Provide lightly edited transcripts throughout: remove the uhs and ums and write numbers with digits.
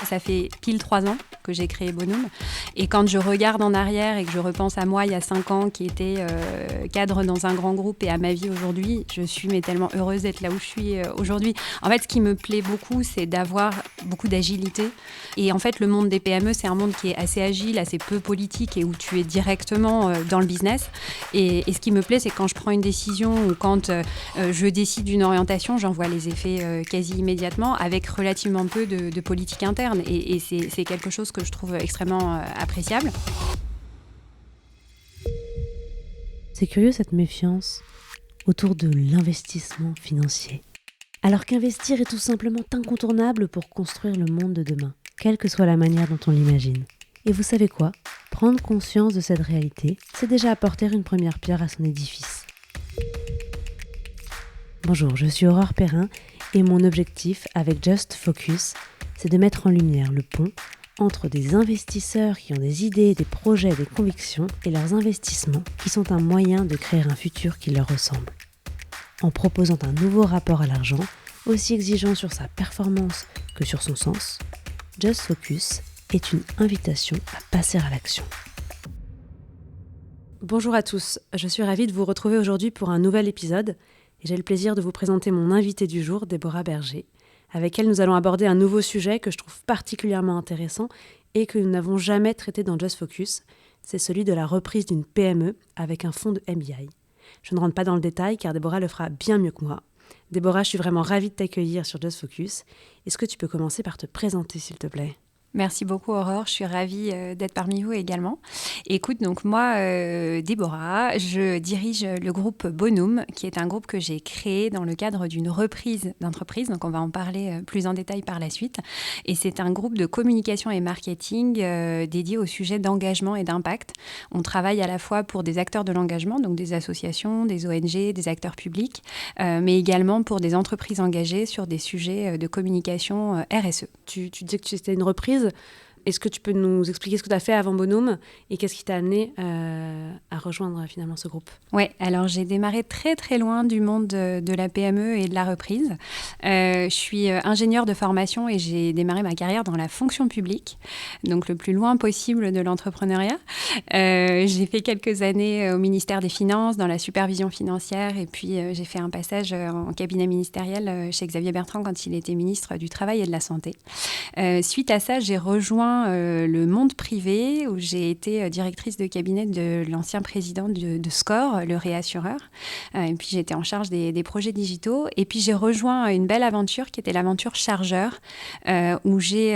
Ça fait pile 3 ans que j'ai créé Bonum. Et quand je regarde en arrière et que je repense à moi il y a 5 ans qui était cadre dans un grand groupe et à ma vie aujourd'hui, je suis tellement heureuse d'être là où je suis aujourd'hui. En fait, ce qui me plaît beaucoup, c'est d'avoir beaucoup d'agilité. Et en fait, le monde des PME, c'est un monde qui est assez agile, assez peu politique et où tu es directement dans le business. Et ce qui me plaît, c'est quand je prends une décision ou quand je décide d'une orientation, j'en vois les effets quasi immédiatement avec relativement peu de politique interne. Et c'est quelque chose que je trouve extrêmement appréciable. C'est curieux cette méfiance autour de l'investissement financier. Alors qu'investir est tout simplement incontournable pour construire le monde de demain, quelle que soit la manière dont on l'imagine. Et vous savez quoi ? Prendre conscience de cette réalité, c'est déjà apporter une première pierre à son édifice. Bonjour, je suis Aurore Perrin et mon objectif avec Just Focus, c'est de mettre en lumière le pont entre des investisseurs qui ont des idées, des projets, des convictions et leurs investissements qui sont un moyen de créer un futur qui leur ressemble. En proposant un nouveau rapport à l'argent, aussi exigeant sur sa performance que sur son sens, Just Focus est une invitation à passer à l'action. Bonjour à tous, je suis ravie de vous retrouver aujourd'hui pour un nouvel épisode et j'ai le plaisir de vous présenter mon invitée du jour, Déborah Berger. Avec elle, nous allons aborder un nouveau sujet que je trouve particulièrement intéressant et que nous n'avons jamais traité dans Just Focus, c'est celui de la reprise d'une PME avec un fonds de MBI. Je ne rentre pas dans le détail car Déborah le fera bien mieux que moi. Déborah, je suis vraiment ravie de t'accueillir sur Just Focus. Est-ce que tu peux commencer par te présenter, s'il te plaît ? Merci beaucoup Aurore, je suis ravie d'être parmi vous également. Écoute, donc moi, Déborah, je dirige le groupe Bonum, qui est un groupe que j'ai créé dans le cadre d'une reprise d'entreprise, donc on va en parler plus en détail par la suite. Et c'est un groupe de communication et marketing dédié au sujet d'engagement et d'impact. On travaille à la fois pour des acteurs de l'engagement, donc des associations, des ONG, des acteurs publics, mais également pour des entreprises engagées sur des sujets de communication RSE. Tu disais que c'était une reprise. Est-ce que tu peux nous expliquer ce que tu as fait avant Bonum et qu'est-ce qui t'a amené à rejoindre finalement ce groupe ? Oui, alors j'ai démarré très très loin du monde de la PME et de la reprise. Je suis ingénieure de formation et j'ai démarré ma carrière dans la fonction publique, donc le plus loin possible de l'entrepreneuriat. J'ai fait quelques années au ministère des Finances, dans la supervision financière, et puis j'ai fait un passage en cabinet ministériel chez Xavier Bertrand quand il était ministre du Travail et de la Santé. Suite à ça, j'ai rejoint le monde privé où j'ai été directrice de cabinet de l'ancien président de SCOR, le réassureur. Et puis j'étais en charge des projets digitaux. Et puis j'ai rejoint une belle aventure qui était l'aventure Chargeur, où j'ai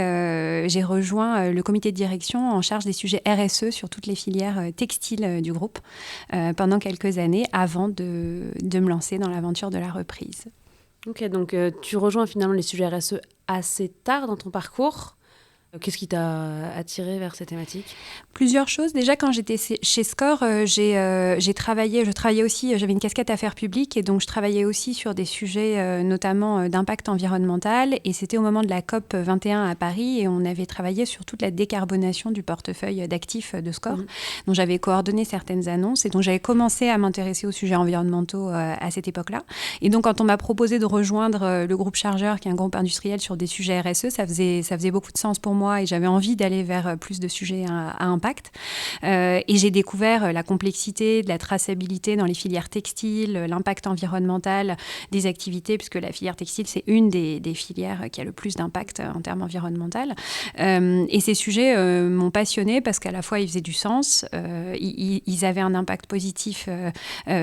rejoint le comité de direction en charge des sujets RSE sur toutes les filières textiles du groupe pendant quelques années avant de me lancer dans l'aventure de la reprise. Ok, donc tu rejoins finalement les sujets RSE assez tard dans ton parcours. Qu'est-ce qui t'a attiré vers ces thématiques ? Plusieurs choses. Déjà, quand j'étais chez SCOR, je travaillais aussi, j'avais une casquette affaires publiques et donc je travaillais aussi sur des sujets notamment d'impact environnemental et c'était au moment de la COP 21 à Paris et on avait travaillé sur toute la décarbonation du portefeuille d'actifs de SCOR. Donc j'avais coordonné certaines annonces et donc j'avais commencé à m'intéresser aux sujets environnementaux à cette époque-là. Et donc quand on m'a proposé de rejoindre le groupe Chargeur, qui est un groupe industriel sur des sujets RSE, ça faisait beaucoup de sens pour moi et j'avais envie d'aller vers plus de sujets à impact. Et j'ai découvert la complexité de la traçabilité dans les filières textiles, l'impact environnemental des activités, puisque la filière textile, c'est une des filières qui a le plus d'impact en termes environnementaux. Et ces sujets m'ont passionnée parce qu'à la fois, ils faisaient du sens, ils avaient un impact positif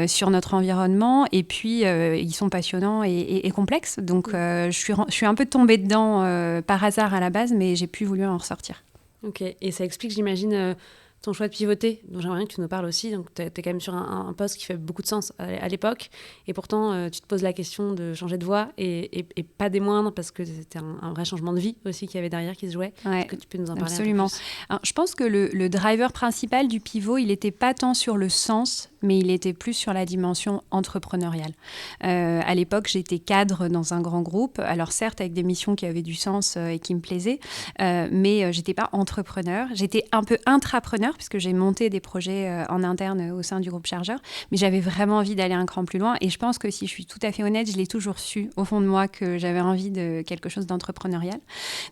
sur notre environnement, et puis ils sont passionnants et complexes. Donc, je suis un peu tombée dedans par hasard à la base, mais j'ai pu voulu en ressortir. Ok, et ça explique, j'imagine, ton choix de pivoter, dont j'aimerais bien que tu nous parles aussi. Donc, tu es quand même sur un poste qui fait beaucoup de sens à l'époque, et pourtant, tu te poses la question de changer de voie, et pas des moindres, parce que c'était un vrai changement de vie aussi qu'il y avait derrière qui se jouait. Ouais, est-ce que tu peux nous en parler absolument. un peu plus ? Alors, je pense que le driver principal du pivot, il n'était pas tant sur le sens, mais il était plus sur la dimension entrepreneuriale. À l'époque, j'étais cadre dans un grand groupe, alors certes avec des missions qui avaient du sens et qui me plaisaient, mais j'étais pas entrepreneur. J'étais un peu intrapreneur, puisque j'ai monté des projets en interne au sein du groupe Chargeur, mais j'avais vraiment envie d'aller un cran plus loin, et je pense que si je suis tout à fait honnête, je l'ai toujours su au fond de moi que j'avais envie de quelque chose d'entrepreneurial.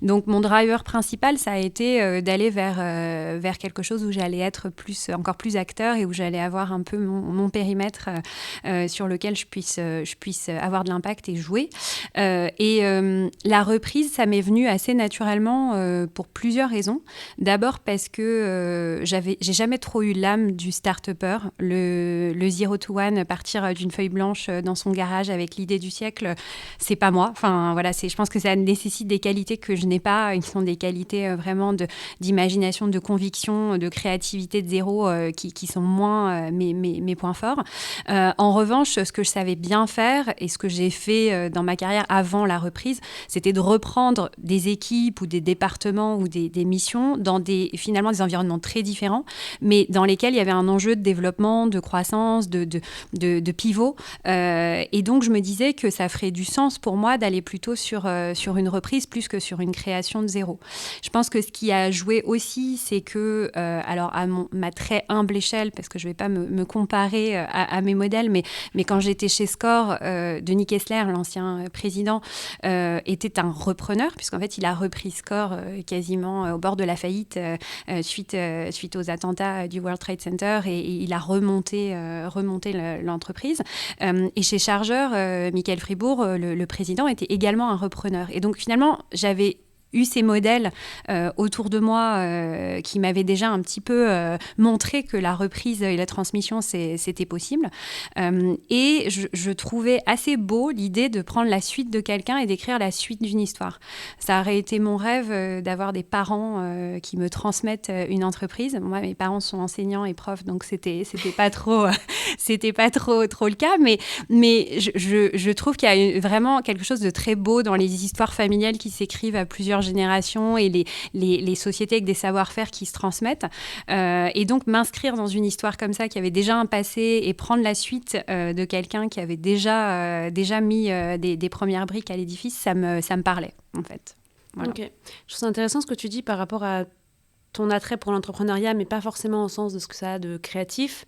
Donc mon driver principal, ça a été d'aller vers quelque chose où j'allais être encore plus acteur et où j'allais avoir un peu mon périmètre sur lequel je puisse avoir de l'impact et jouer. La reprise, ça m'est venu assez naturellement pour plusieurs raisons. D'abord parce que j'ai jamais trop eu l'âme du start-upper, le 0 to 1, partir d'une feuille blanche dans son garage avec l'idée du siècle, c'est pas moi. Enfin, voilà, je pense que ça nécessite des qualités que je n'ai pas, qui sont des qualités vraiment d'imagination, de conviction, de créativité de zéro, qui sont moins mes points forts. En revanche, ce que je savais bien faire et ce que j'ai fait dans ma carrière avant la reprise, c'était de reprendre des équipes ou des départements ou des missions dans finalement des environnements très différents, mais dans lesquels il y avait un enjeu de développement, de croissance, de pivot. Et donc, je me disais que ça ferait du sens pour moi d'aller plutôt sur une reprise plus que sur une création de zéro. Je pense que ce qui a joué aussi, c'est que, alors à ma très humble échelle, parce que je ne vais pas me comparer à mes modèles, mais quand j'étais chez Score, Denis Kessler, l'ancien président, était un repreneur, puisqu'en fait, il a repris Score quasiment au bord de la faillite suite aux attentats du World Trade Center, et il a remonté l'entreprise. Et chez Chargeur, Michael Fribourg, le président, était également un repreneur. Et donc, finalement, j'avais eu ces modèles autour de moi qui m'avaient déjà un petit peu montré que la reprise et la transmission, c'était possible. Et je trouvais assez beau l'idée de prendre la suite de quelqu'un et d'écrire la suite d'une histoire. Ça aurait été mon rêve d'avoir des parents qui me transmettent une entreprise. Moi, mes parents sont enseignants et profs, donc c'était pas trop le cas. Mais je trouve qu'il y a vraiment quelque chose de très beau dans les histoires familiales qui s'écrivent à plusieurs générations et les sociétés avec des savoir-faire qui se transmettent. Et donc, m'inscrire dans une histoire comme ça qui avait déjà un passé et prendre la suite de quelqu'un qui avait déjà mis des premières briques à l'édifice, ça me parlait, en fait. Voilà. Ok. Je trouve ça intéressant ce que tu dis par rapport à ton attrait pour l'entrepreneuriat, mais pas forcément au sens de ce que ça a de créatif,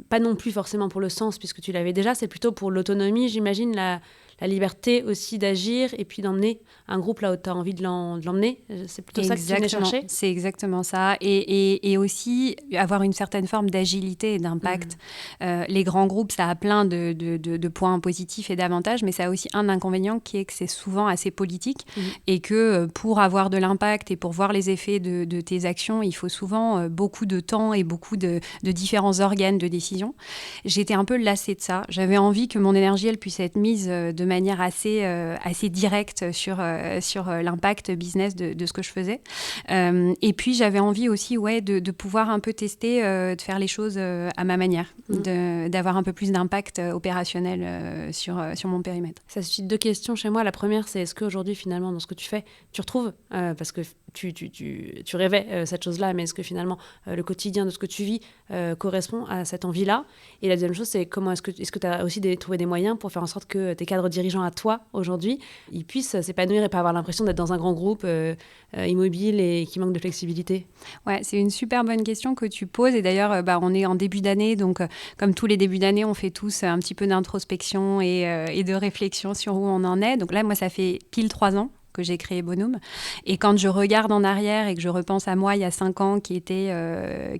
pas non plus forcément pour le sens, puisque tu l'avais déjà, c'est plutôt pour l'autonomie, j'imagine, la liberté aussi d'agir et puis d'emmener un groupe là où tu as envie de l'emmener. C'est plutôt ça que tu venais chercher. C'est exactement ça. Et aussi avoir une certaine forme d'agilité et d'impact. Les grands groupes, ça a plein de points positifs et d'avantages, mais ça a aussi un inconvénient qui est que c'est souvent assez politique et que pour avoir de l'impact et pour voir les effets de tes actions, il faut souvent beaucoup de temps et beaucoup de différents organes de décision. J'étais un peu lassée de ça. J'avais envie que mon énergie, elle puisse être mise de manière assez directe sur l'impact business de ce que je faisais. Et puis, j'avais envie aussi de pouvoir un peu tester, de faire les choses à ma manière, d'avoir un peu plus d'impact opérationnel sur mon périmètre. Ça suscite deux questions chez moi. La première, c'est est-ce qu'aujourd'hui, finalement, dans ce que tu fais, tu retrouves, parce que tu rêvais cette chose-là, mais est-ce que finalement, le quotidien de ce que tu vis correspond à cette envie-là? Et la deuxième chose, c'est comment est-ce que tu as aussi trouvé des moyens pour faire en sorte que tes cadres dirigeants à toi, aujourd'hui, ils puissent s'épanouir et pas avoir l'impression d'être dans un grand groupe immobile et qui manque de flexibilité? Ouais, c'est une super bonne question que tu poses. Et d'ailleurs, on est en début d'année, donc comme tous les débuts d'année, on fait tous un petit peu d'introspection et de réflexion sur où on en est. Donc là, moi, ça fait pile 3 ans que j'ai créé Bonum. Et quand je regarde en arrière et que je repense à moi il y a 5 ans qui était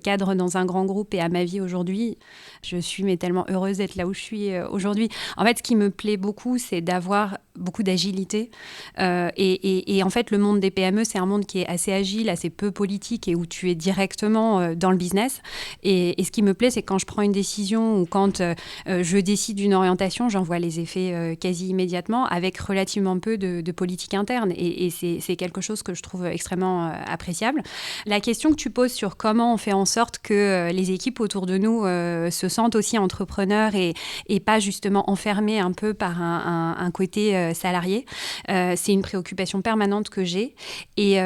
cadre dans un grand groupe et à ma vie aujourd'hui, je suis tellement heureuse d'être là où je suis aujourd'hui. En fait, ce qui me plaît beaucoup, c'est d'avoir beaucoup d'agilité. Et en fait, le monde des PME, c'est un monde qui est assez agile, assez peu politique et où tu es directement dans le business. Et ce qui me plaît, c'est que quand je prends une décision ou quand je décide d'une orientation, j'en vois les effets quasi immédiatement avec relativement peu de politique interne. Et c'est quelque chose que je trouve extrêmement appréciable. La question que tu poses sur comment on fait en sorte que les équipes autour de nous se sentent aussi entrepreneurs et pas justement enfermées un peu par un côté salarié, c'est une préoccupation permanente que j'ai. Et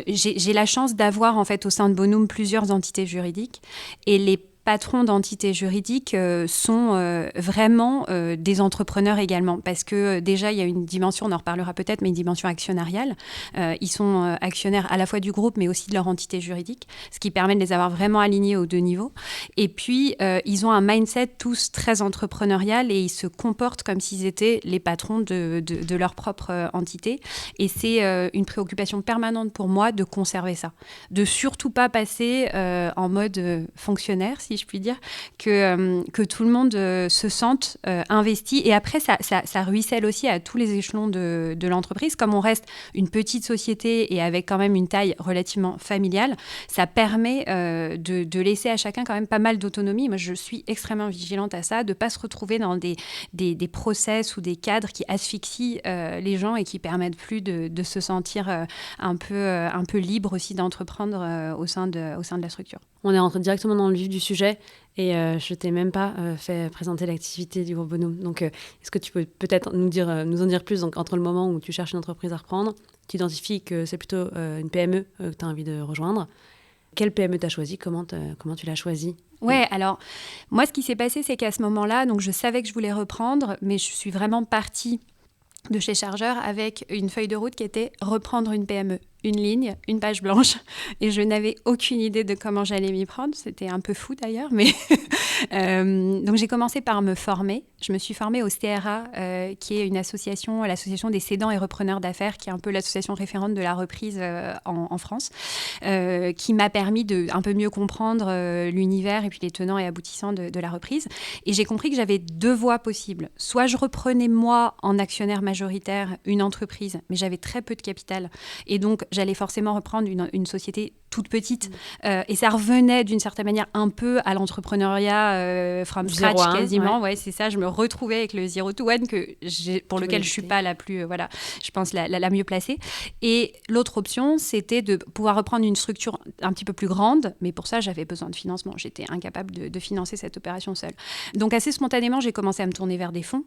j'ai la chance d'avoir en fait au sein de Bonum plusieurs entités juridiques et les patrons d'entités juridiques sont vraiment des entrepreneurs également, parce que déjà, il y a une dimension, on en reparlera peut-être, mais une dimension actionnariale. Ils sont actionnaires à la fois du groupe, mais aussi de leur entité juridique, ce qui permet de les avoir vraiment alignés aux deux niveaux. Et puis, ils ont un mindset tous très entrepreneurial et ils se comportent comme s'ils étaient les patrons de leur propre entité. Et c'est une préoccupation permanente pour moi de conserver ça, de surtout pas passer en mode fonctionnaire, si je puis dire, que tout le monde se sente investi. Et après, ça ruisselle aussi à tous les échelons de l'entreprise. Comme on reste une petite société et avec quand même une taille relativement familiale, ça permet de laisser à chacun quand même pas mal d'autonomie. Moi, je suis extrêmement vigilante à ça, de ne pas se retrouver dans des process ou des cadres qui asphyxient les gens et qui permettent plus de se sentir un peu libre aussi d'entreprendre au sein de la structure. On est rentré directement dans le vif du sujet et je t'ai même pas fait présenter l'activité du groupe Bonum. Donc, est-ce que tu peux peut-être nous en dire plus entre le moment où tu cherches une entreprise à reprendre, tu identifies que c'est plutôt une PME que tu as envie de rejoindre. Quelle PME tu as choisi ? Comment tu l'as choisie ? Ouais, alors moi, ce qui s'est passé, c'est qu'à ce moment-là, donc je savais que je voulais reprendre, mais je suis vraiment partie de chez Chargeur avec une feuille de route qui était reprendre une PME. Une ligne, une page blanche, et je n'avais aucune idée de comment j'allais m'y prendre. C'était un peu fou d'ailleurs, mais donc j'ai commencé par me former. Je me suis formée au CRA, qui est une association, l'association des cédants et repreneurs d'affaires, qui est un peu l'association référente de la reprise en France, qui m'a permis de un peu mieux comprendre l'univers et puis les tenants et aboutissants de la reprise. Et j'ai compris que j'avais deux voies possibles. Soit je reprenais moi en actionnaire majoritaire une entreprise, mais j'avais très peu de capital, et donc j'allais forcément reprendre une société toute petite. Et ça revenait d'une certaine manière un peu à l'entrepreneuriat from scratch quasiment. Ouais, c'est ça. Je me retrouvais avec le 0 to 1 pour lequel je ne suis pas la plus, je pense, la mieux placée. Et l'autre option, c'était de pouvoir reprendre une structure un petit peu plus grande. Mais pour ça, j'avais besoin de financement. J'étais incapable de financer cette opération seule. Donc, assez spontanément, j'ai commencé à me tourner vers des fonds.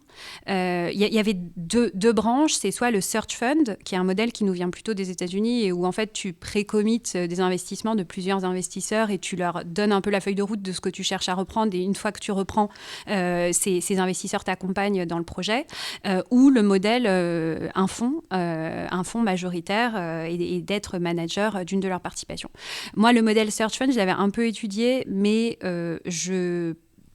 Il y avait deux branches. C'est soit le Search Fund, qui est un modèle qui nous vient plutôt des États-Unis et où, en fait, tu pré-commites des investissements de plusieurs investisseurs et tu leur donnes un peu la feuille de route de ce que tu cherches à reprendre, et une fois que tu reprends, ces investisseurs t'accompagnent dans le projet, ou le modèle un fonds majoritaire et d'être manager d'une de leurs participations. Moi, le modèle Search Fund, je l'avais un peu étudié, mais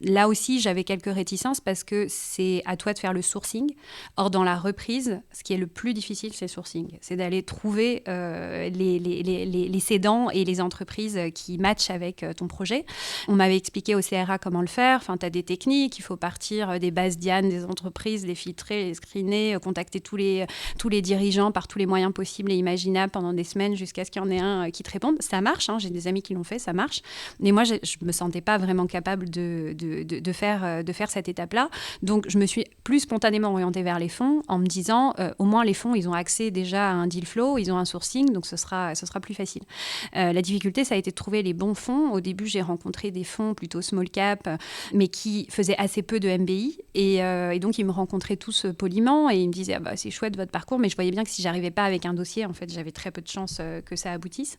là aussi, j'avais quelques réticences parce que c'est à toi de faire le sourcing. Or, dans la reprise, ce qui est le plus difficile, c'est le sourcing. C'est d'aller trouver les cédants et les entreprises qui matchent avec ton projet. On m'avait expliqué au CRA comment le faire. Enfin, tu as des techniques. Il faut partir des bases Diane des entreprises, les filtrer, les screener, contacter tous les dirigeants par tous les moyens possibles et imaginables pendant des semaines jusqu'à ce qu'il y en ait un qui te réponde. Ça marche. J'ai des amis qui l'ont fait, ça marche. Mais moi, je ne me sentais pas vraiment capable de faire cette étape-là. Donc, je me suis plus spontanément orientée vers les fonds en me disant, au moins, les fonds, ils ont accès déjà à un deal flow, ils ont un sourcing, donc ce sera plus facile. La difficulté, ça a été de trouver les bons fonds. Au début, j'ai rencontré des fonds plutôt small cap, mais qui faisaient assez peu de MBI. Et donc, ils me rencontraient tous poliment et ils me disaient, c'est chouette votre parcours, mais je voyais bien que si j'arrivais pas avec un dossier, en fait, j'avais très peu de chances que ça aboutisse.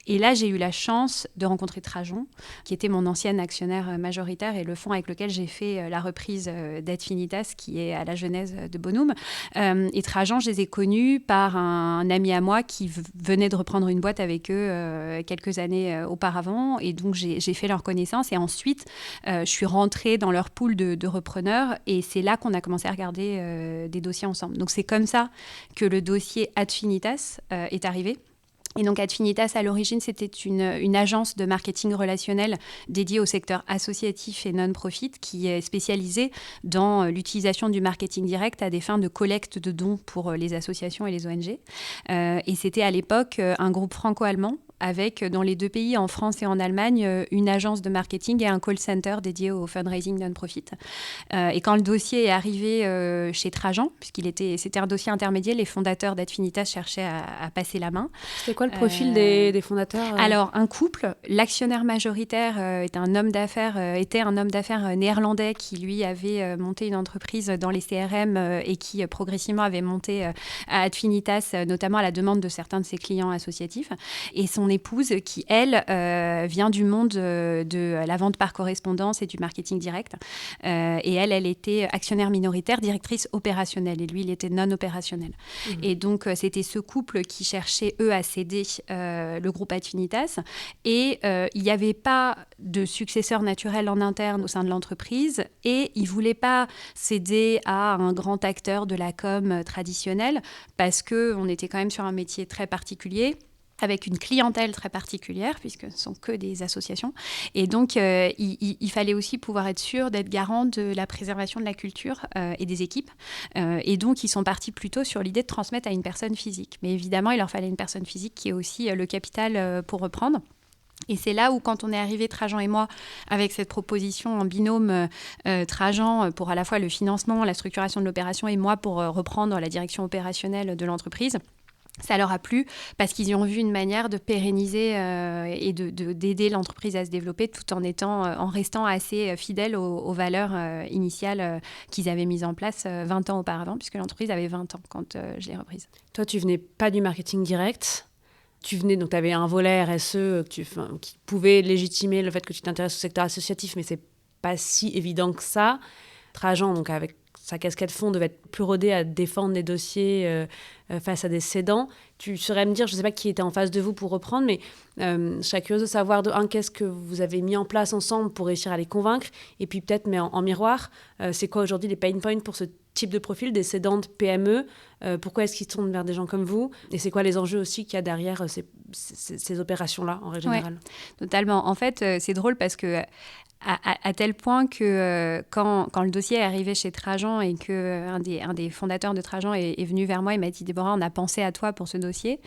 Et là, j'ai eu la chance de rencontrer Trajan, qui était mon ancien actionnaire majoritaire et le fonds avec lequel j'ai fait la reprise d'Adfinitas, qui est à la genèse de Bonum. Et Trajan, je les ai connus par un ami à moi qui venait de reprendre une boîte avec eux quelques années auparavant. Et donc, j'ai fait leur connaissance. Et ensuite, je suis rentrée dans leur pool de repreneurs. Et c'est là qu'on a commencé à regarder des dossiers ensemble. Donc, c'est comme ça que le dossier Adfinitas est arrivé. Et donc, Adfinitas, à l'origine, c'était une agence de marketing relationnel dédiée au secteur associatif et non-profit qui est spécialisée dans l'utilisation du marketing direct à des fins de collecte de dons pour les associations et les ONG. Et c'était à l'époque un groupe franco-allemand avec, dans les deux pays, en France et en Allemagne, une agence de marketing et un call center dédié au fundraising non-profit. Et quand le dossier est arrivé chez Trajan, c'était un dossier intermédiaire, les fondateurs d'Adfinitas cherchaient à passer la main. C'était quoi le profil des fondateurs Alors, un couple. L'actionnaire majoritaire était un homme d'affaires néerlandais qui, lui, avait monté une entreprise dans les CRM et qui, progressivement, avait monté à Adfinitas, notamment à la demande de certains de ses clients associatifs. Et son épouse qui, elle, vient du monde de la vente par correspondance et du marketing direct. Et elle était actionnaire minoritaire, directrice opérationnelle. Et lui, il était non opérationnel. Et donc, c'était ce couple qui cherchait, eux, à céder le groupe Adfinitas. Et il n'y avait pas de successeur naturel en interne au sein de l'entreprise. Et ils ne voulaient pas céder à un grand acteur de la com traditionnelle parce qu'on était quand même sur un métier très particulier, avec une clientèle très particulière, puisque ce ne sont que des associations. Et donc, il fallait aussi pouvoir être sûr d'être garant de la préservation de la culture et des équipes. Et donc, ils sont partis plutôt sur l'idée de transmettre à une personne physique. Mais évidemment, il leur fallait une personne physique qui ait aussi le capital pour reprendre. Et c'est là où, quand on est arrivé, Trajan et moi, avec cette proposition en binôme, Trajan pour à la fois le financement, la structuration de l'opération, et moi pour reprendre la direction opérationnelle de l'entreprise, ça leur a plu parce qu'ils y ont vu une manière de pérenniser et d'aider l'entreprise à se développer tout en restant assez fidèles aux valeurs initiales qu'ils avaient mises en place 20 ans auparavant, puisque l'entreprise avait 20 ans quand je l'ai reprise. Toi, tu venais pas du marketing direct. Tu venais, donc tu avais un volet RSE qui pouvait légitimer le fait que tu t'intéresses au secteur associatif, mais c'est pas si évident que ça. Trajan, donc avec sa casquette fond, devait être plus rodé à défendre des dossiers face à des cédants. Tu saurais me dire, je ne sais pas qui était en face de vous pour reprendre, mais je serais curieuse de savoir, qu'est-ce que vous avez mis en place ensemble pour réussir à les convaincre, et puis peut-être, mais en miroir, c'est quoi aujourd'hui les pain points pour ce type de profil, des cédantes PME, pourquoi est-ce qu'ils se tournent vers des gens comme vous, et c'est quoi les enjeux aussi qu'il y a derrière ces opérations-là, en règle générale? Totalement. En fait, c'est drôle parce que à tel point que quand le dossier est arrivé chez Trajan et qu'un des fondateurs de Trajan est venu vers moi, il m'a dit « Déborah, on a pensé à toi pour ce dossier ».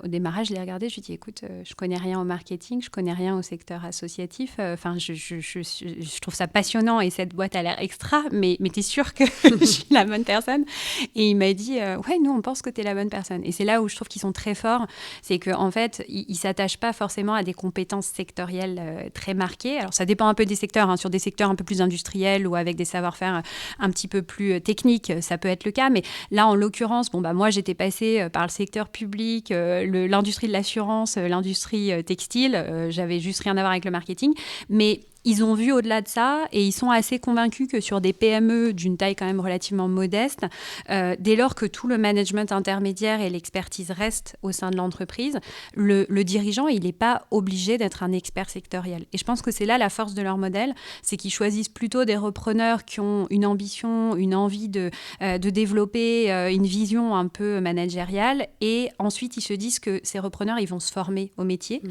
Au démarrage, je l'ai regardé, je lui ai dit « Écoute, je connais rien au marketing, je connais rien au secteur associatif. Je trouve ça passionnant et cette boîte a l'air extra, mais tu es sûre que je suis la bonne personne ?» Et il m'a dit « Ouais, nous, on pense que tu es la bonne personne ». Et c'est là où je trouve qu'ils sont très forts, c'est qu'en fait, ils ne s'attachent pas forcément à des compétences sectorielles très marquées. Alors, ça dépend un peu des secteurs. Sur des secteurs un peu plus industriels ou avec des savoir-faire un petit peu plus techniques, ça peut être le cas. Mais là, en l'occurrence, moi, j'étais passée par le secteur public, l'industrie de l'assurance, l'industrie textile. J'avais juste rien à voir avec le marketing. Mais ils ont vu au-delà de ça et ils sont assez convaincus que sur des PME d'une taille quand même relativement modeste, dès lors que tout le management intermédiaire et l'expertise restent au sein de l'entreprise, le dirigeant, il n'est pas obligé d'être un expert sectoriel. Et je pense que c'est là la force de leur modèle, c'est qu'ils choisissent plutôt des repreneurs qui ont une ambition, une envie de développer une vision un peu managériale, et ensuite ils se disent que ces repreneurs, ils vont se former au métier.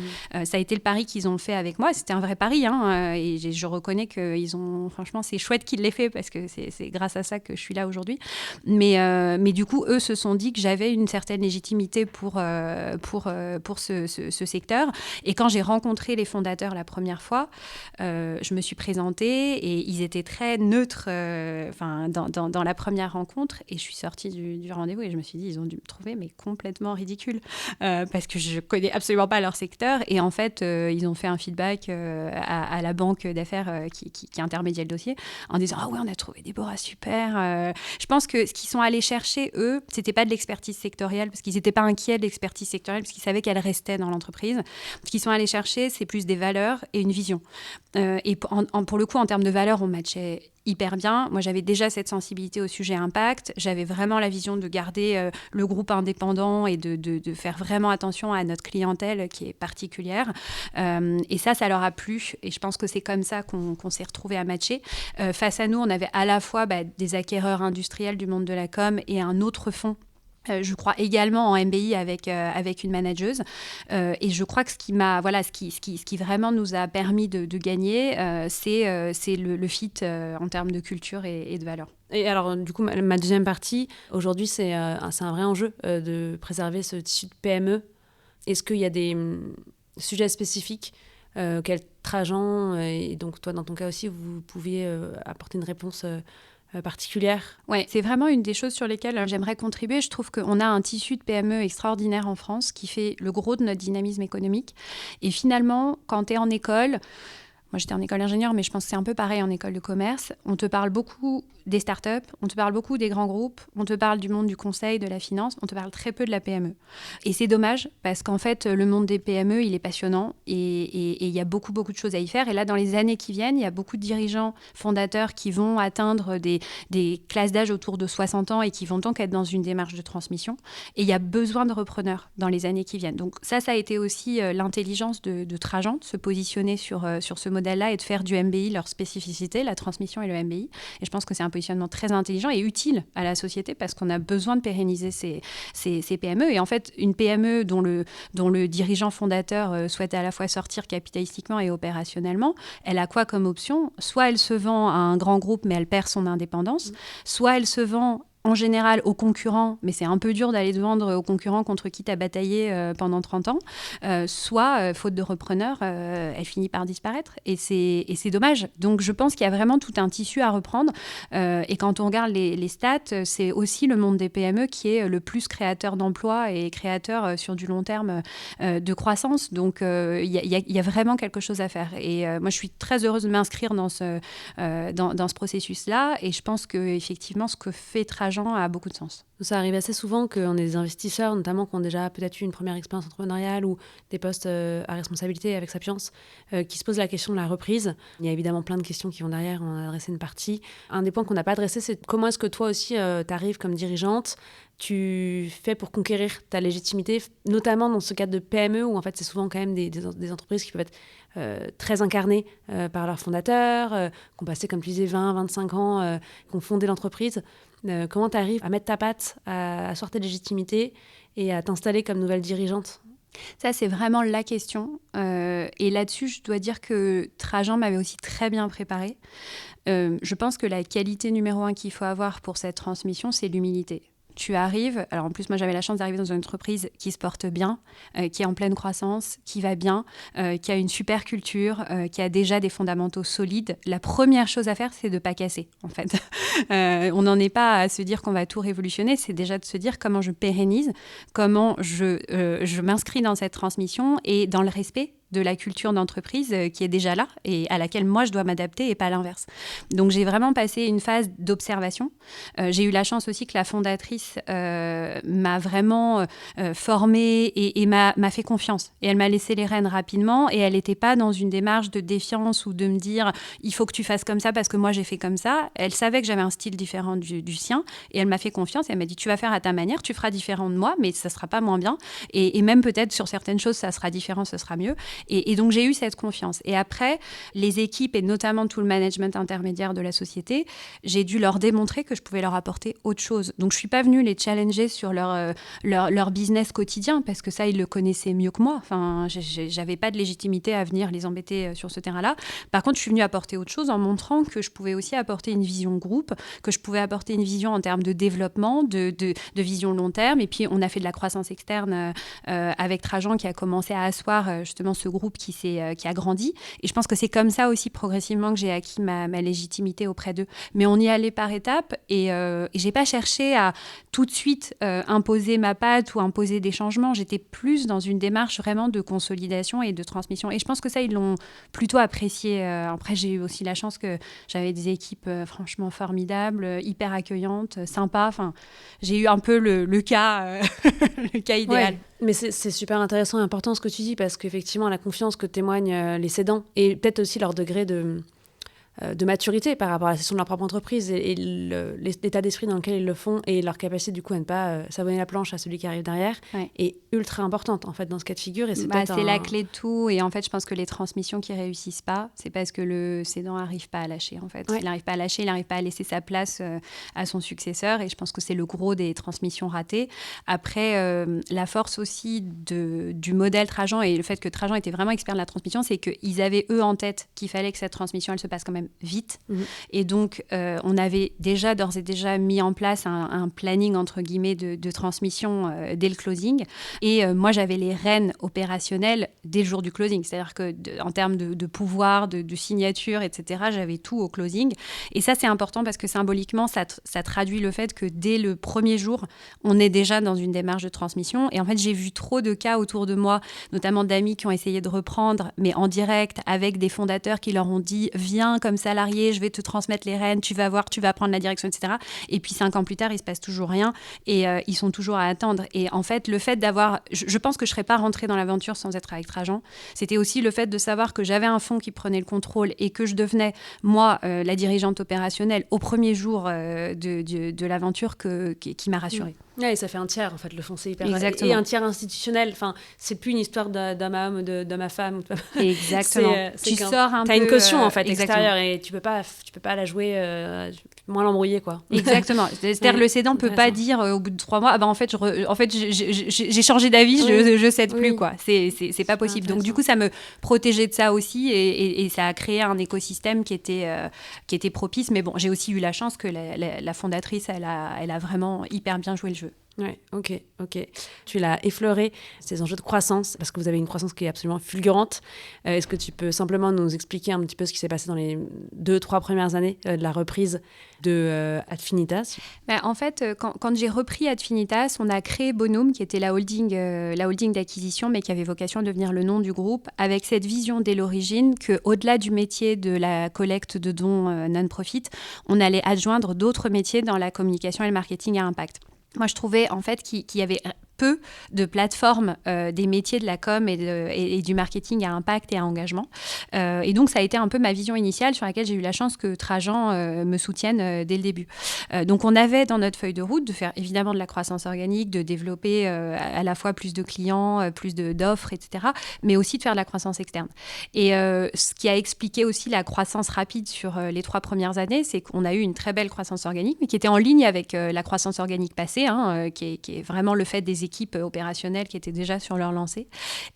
Ça a été le pari qu'ils ont fait avec moi. C'était un vrai pari, et je reconnais qu'ils ont, franchement, c'est chouette qu'ils l'aient fait parce que c'est grâce à ça que je suis là aujourd'hui. Mais du coup, eux se sont dit que j'avais une certaine légitimité pour ce secteur. Et quand j'ai rencontré les fondateurs la première fois, je me suis présentée et ils étaient très neutres dans la première rencontre. Et je suis sortie du rendez-vous et je me suis dit, ils ont dû me trouver mais complètement ridicule parce que je connais absolument pas leur secteur. Et en fait, ils ont fait un feedback à la banque d'affaires qui intermédiait le dossier en disant « Ah oui, on a trouvé Déborah super ». Je pense que ce qu'ils sont allés chercher, eux, c'était pas de l'expertise sectorielle parce qu'ils n'étaient pas inquiets de l'expertise sectorielle parce qu'ils savaient qu'elle restait dans l'entreprise. Ce qu'ils sont allés chercher, c'est plus des valeurs et une vision. Et pour le coup, en termes de valeurs, on matchait hyper bien. Moi, j'avais déjà cette sensibilité au sujet impact. J'avais vraiment la vision de garder le groupe indépendant et de faire vraiment attention à notre clientèle qui est particulière. Et ça leur a plu. Et je pense que c'est comme ça qu'on s'est retrouvés à matcher. Face à nous, on avait à la fois des acquéreurs industriels du monde de la com et un autre fonds. Je crois également en MBI avec une manageuse. Et je crois que ce qui vraiment nous a permis de gagner, c'est le fit en termes de culture et de valeur. Et alors, du coup, ma deuxième partie, aujourd'hui, c'est un vrai enjeu de préserver ce tissu de PME. Est-ce qu'il y a des sujets spécifiques auxquels Trajan, et donc toi, dans ton cas aussi, vous pouviez apporter une réponse particulière? Oui, c'est vraiment une des choses sur lesquelles j'aimerais contribuer. Je trouve qu'on a un tissu de PME extraordinaire en France qui fait le gros de notre dynamisme économique. Et finalement, quand tu es en école, moi j'étais en école d'ingénieur, mais je pense que c'est un peu pareil en école de commerce. On te parle beaucoup des startups, on te parle beaucoup des grands groupes, on te parle du monde du conseil, de la finance, on te parle très peu de la PME. Et c'est dommage parce qu'en fait, le monde des PME, il est passionnant et il y a beaucoup de choses à y faire. Et là, dans les années qui viennent, il y a beaucoup de dirigeants fondateurs qui vont atteindre des classes d'âge autour de 60 ans et qui vont donc être dans une démarche de transmission. Et il y a besoin de repreneurs dans les années qui viennent. Donc ça a été aussi l'intelligence de Trajan, de se positionner sur ce modèle-là et de faire du MBI leur spécificité, la transmission et le MBI. Et je pense que c'est un positionnement très intelligent et utile à la société parce qu'on a besoin de pérenniser ces PME. Et en fait, une PME dont le dirigeant fondateur souhaite à la fois sortir capitalistiquement et opérationnellement, elle a quoi comme option ? Soit elle se vend à un grand groupe, mais elle perd son indépendance, soit elle se vend en général aux concurrents, mais c'est un peu dur d'aller te vendre aux concurrents contre qui tu as bataillé pendant 30 ans, soit, faute de repreneurs, elle finit par disparaître. Et c'est dommage. Donc je pense qu'il y a vraiment tout un tissu à reprendre. Et quand on regarde les stats, c'est aussi le monde des PME qui est le plus créateur d'emplois et créateur sur du long terme de croissance. Donc il y a vraiment quelque chose à faire. Et moi, je suis très heureuse de m'inscrire dans ce processus-là. Et je pense qu'effectivement, ce que fait Trajan a beaucoup de sens. Ça arrive assez souvent qu'on ait des investisseurs, notamment qui ont déjà peut-être eu une première expérience entrepreneuriale ou des postes à responsabilité avec Sapiens, qui se posent la question de la reprise. Il y a évidemment plein de questions qui vont derrière, on a adressé une partie. Un des points qu'on n'a pas adressé, c'est comment est-ce que toi aussi, tu arrives comme dirigeante, tu fais pour conquérir ta légitimité, notamment dans ce cadre de PME, où en fait c'est souvent quand même des entreprises qui peuvent être très incarnées par leurs fondateurs, qui ont passé, comme tu disais, 20, 25 ans, qui ont fondé l'entreprise. Comment tu arrives à mettre ta patte, à asseoir ta légitimité et à t'installer comme nouvelle dirigeante ? Ça, c'est vraiment la question. Et là-dessus, je dois dire que Trajan m'avait aussi très bien préparée. Je pense que la qualité numéro 1 qu'il faut avoir pour cette transmission, c'est l'humilité. Tu arrives, alors en plus moi j'avais la chance d'arriver dans une entreprise qui se porte bien, qui est en pleine croissance, qui va bien, qui a une super culture, qui a déjà des fondamentaux solides. La première chose à faire, c'est de ne pas casser en fait. On n'en est pas à se dire qu'on va tout révolutionner, c'est déjà de se dire comment je pérennise, comment je m'inscris dans cette transmission et dans le respect de la culture d'entreprise qui est déjà là et à laquelle moi je dois m'adapter et pas l'inverse. Donc j'ai vraiment passé une phase d'observation. J'ai eu la chance aussi que la fondatrice m'a vraiment formée et m'a fait confiance. Et elle m'a laissé les rênes rapidement et elle n'était pas dans une démarche de défiance ou de me dire il faut que tu fasses comme ça parce que moi j'ai fait comme ça. Elle savait que j'avais un style différent du sien et elle m'a fait confiance et elle m'a dit tu vas faire à ta manière, tu feras différent de moi mais ça sera pas moins bien et même peut-être sur certaines choses ça sera différent, ce sera mieux. Et donc, j'ai eu cette confiance. Et après, les équipes et notamment tout le management intermédiaire de la société, j'ai dû leur démontrer que je pouvais leur apporter autre chose. Donc, je ne suis pas venue les challenger sur leur business quotidien parce que ça, ils le connaissaient mieux que moi. Enfin, je n'avais pas de légitimité à venir les embêter sur ce terrain-là. Par contre, je suis venue apporter autre chose en montrant que je pouvais aussi apporter une vision groupe, que je pouvais apporter une vision en termes de développement, de vision long terme. Et puis, on a fait de la croissance externe avec Trajan qui a commencé à asseoir justement ce groupe qui a grandi. Et je pense que c'est comme ça aussi progressivement que j'ai acquis ma légitimité auprès d'eux. Mais on y allait par étapes et j'ai pas cherché à tout de suite imposer ma patte ou imposer des changements. J'étais plus dans une démarche vraiment de consolidation et de transmission. Et je pense que ça, ils l'ont plutôt apprécié. Après, j'ai eu aussi la chance que j'avais des équipes franchement formidables, hyper accueillantes, sympas. Enfin, j'ai eu un peu le cas, le cas idéal. Ouais. Mais c'est super intéressant et important ce que tu dis parce qu'effectivement, la confiance que témoignent les cédants et peut-être aussi leur degré de maturité par rapport à la gestion de leur propre entreprise et l'état d'esprit dans lequel ils le font et leur capacité du coup à ne pas s'abonner la planche à celui qui arrive derrière est ultra importante en fait dans ce cas de figure. Et c'est la clé de tout et en fait je pense que les transmissions qui réussissent pas, c'est parce que le cédant n'arrive pas à lâcher en fait. Il n'arrive pas à lâcher, il n'arrive pas à laisser sa place à son successeur et je pense que c'est le gros des transmissions ratées. Après, la force aussi du modèle Trajan et le fait que Trajan était vraiment expert de la transmission, c'est qu'ils avaient eux en tête qu'il fallait que cette transmission elle se passe quand même même vite. Et donc, on avait d'ores et déjà mis en place un planning, entre guillemets, de transmission dès le closing. Et moi, j'avais les rênes opérationnelles dès le jour du closing. C'est-à-dire qu'en termes de pouvoir, de signature, etc., j'avais tout au closing. Et ça, c'est important parce que symboliquement, ça traduit le fait que dès le premier jour, on est déjà dans une démarche de transmission. Et en fait, j'ai vu trop de cas autour de moi, notamment d'amis qui ont essayé de reprendre, mais en direct, avec des fondateurs qui leur ont dit « Viens comme salarié, je vais te transmettre les rênes, tu vas voir, tu vas prendre la direction, etc. » Et puis 5 ans plus tard, il ne se passe toujours rien et ils sont toujours à attendre. Et en fait, le fait d'avoir... Je pense que je ne serais pas rentrée dans l'aventure sans être avec Trajan. C'était aussi le fait de savoir que j'avais un fonds qui prenait le contrôle et que je devenais, moi, la dirigeante opérationnelle au premier jour de l'aventure qui m'a rassurée. Ouais, et ça fait un tiers, en fait, le fonds, c'est hyper... Exactement. Et un tiers institutionnel. Enfin, c'est plus une histoire d'homme à homme, d'homme à femme. Exactement. Tu sors un peu... T'as une caution, en fait, exactement. extérieure, et tu peux pas la jouer, moins l'embrouiller, quoi. Exactement. C'est-à-dire le cédant peut pas dire au bout de 3 mois, en fait, j'ai changé d'avis, je cède plus, quoi. C'est pas possible. Donc, du coup, ça me protégeait de ça aussi, et ça a créé un écosystème qui était propice. Mais bon, j'ai aussi eu la chance que la fondatrice, elle a vraiment hyper bien joué le jeu. Ouais, ok. Tu l'as effleuré, ces enjeux de croissance, parce que vous avez une croissance qui est absolument fulgurante. Est-ce que tu peux simplement nous expliquer un petit peu ce qui s'est passé dans les 2-3 premières années de la reprise de Adfinitas? En fait, quand j'ai repris Adfinitas, on a créé Bonum, qui était la holding d'acquisition, mais qui avait vocation à devenir le nom du groupe, avec cette vision dès l'origine qu'au-delà du métier de la collecte de dons non-profit, on allait adjoindre d'autres métiers dans la communication et le marketing à impact. Moi, je trouvais en fait qu'il y avait peu de plateformes des métiers de la com et du marketing à impact et à engagement. Et donc, ça a été un peu ma vision initiale sur laquelle j'ai eu la chance que Trajan me soutienne dès le début. Donc, on avait dans notre feuille de route de faire évidemment de la croissance organique, de développer à la fois plus de clients, plus d'offres, etc., mais aussi de faire de la croissance externe. Et ce qui a expliqué aussi la croissance rapide sur les 3 premières années, c'est qu'on a eu une très belle croissance organique, mais qui était en ligne avec la croissance organique passée, qui est vraiment le fait des équipes opérationnelles qui étaient déjà sur leur lancée,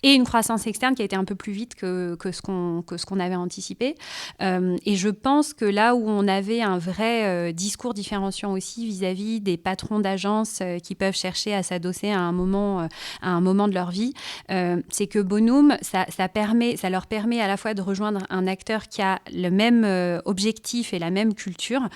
et une croissance externe qui a été un peu plus vite que ce qu'on avait anticipé. Et je pense que là où on avait un vrai discours différenciant aussi vis-à-vis des patrons d'agences qui peuvent chercher à s'adosser à un moment de leur vie, c'est que Bonum, ça leur permet à la fois de rejoindre un acteur qui a le même objectif et la même culture,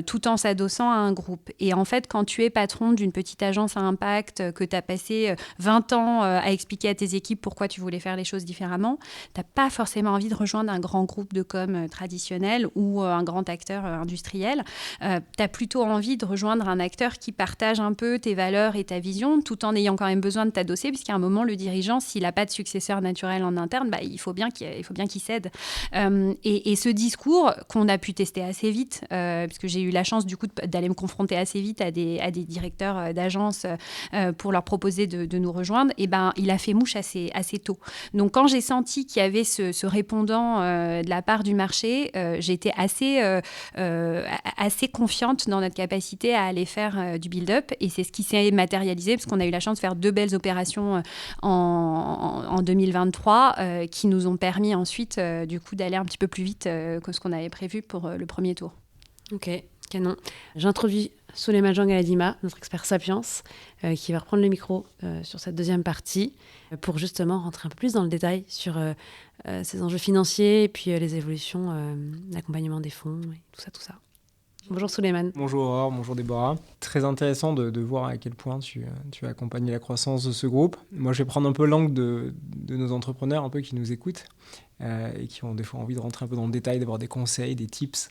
tout en s'adossant à un groupe. Et en fait, quand tu es patron d'une petite agence à impact, que tu as passé 20 ans à expliquer à tes équipes pourquoi tu voulais faire les choses différemment, tu n'as pas forcément envie de rejoindre un grand groupe de com traditionnel ou un grand acteur industriel. Tu as plutôt envie de rejoindre un acteur qui partage un peu tes valeurs et ta vision, tout en ayant quand même besoin de t'adosser, puisqu'à un moment, le dirigeant, s'il n'a pas de successeur naturel en interne, il faut bien qu'il cède. Et ce discours qu'on a pu tester assez vite, puisque j'ai eu la chance du coup d'aller me confronter assez vite à des directeurs d'agence pour leur proposer de nous rejoindre, et il a fait mouche assez tôt. Donc quand j'ai senti qu'il y avait ce répondant de la part du marché, j'ai été assez confiante dans notre capacité à aller faire du build-up, et c'est ce qui s'est matérialisé parce qu'on a eu la chance de faire 2 belles opérations en 2023 qui nous ont permis ensuite du coup d'aller un petit peu plus vite que ce qu'on avait prévu pour le premier tour. Ok, canon. J'introduis Souleymane Jangaladima, notre expert Sapiens, qui va reprendre le micro sur cette deuxième partie pour justement rentrer un peu plus dans le détail sur ces enjeux financiers et puis les évolutions, l'accompagnement des fonds et tout ça. Bonjour Souleymane. Bonjour Aurore, bonjour Déborah. Très intéressant de voir à quel point tu as accompagné la croissance de ce groupe. Moi, je vais prendre un peu l'angle de nos entrepreneurs un peu qui nous écoutent et qui ont des fois envie de rentrer un peu dans le détail, d'avoir des conseils, des tips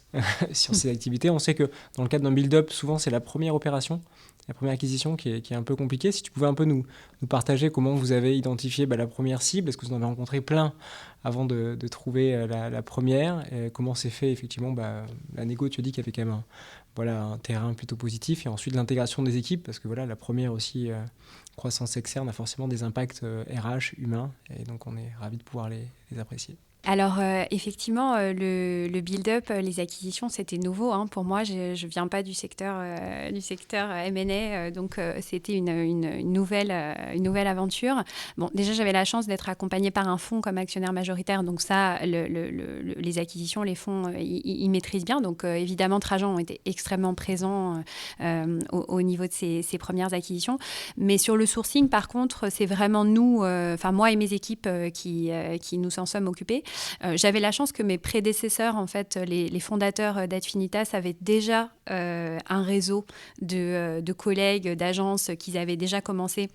sur ces activités. On sait que dans le cadre d'un build-up, souvent c'est la première opération, la première acquisition qui est un peu compliquée. Si tu pouvais un peu nous partager comment vous avez identifié la première cible, est-ce que vous en avez rencontré plein avant de trouver la première, et comment s'est fait effectivement la négo, tu as dit qu'il y avait quand même un terrain plutôt positif, et ensuite l'intégration des équipes, parce que la première aussi croissance externe a forcément des impacts RH, humains, et donc on est ravis de pouvoir les apprécier. Alors effectivement, le build-up, les acquisitions, c'était nouveau pour moi. Je viens pas du secteur M&A, donc c'était une nouvelle aventure. Bon, déjà j'avais la chance d'être accompagnée par un fonds comme actionnaire majoritaire, donc ça, les acquisitions, les fonds, ils maîtrisent bien. Donc évidemment, Trajan ont été extrêmement présents au niveau de ces premières acquisitions. Mais sur le sourcing, par contre, c'est vraiment nous, moi et mes équipes qui nous en sommes occupés. J'avais la chance que mes prédécesseurs, en fait, les fondateurs d'Adfinitas avaient déjà un réseau de collègues, d'agences qu'ils avaient déjà commencé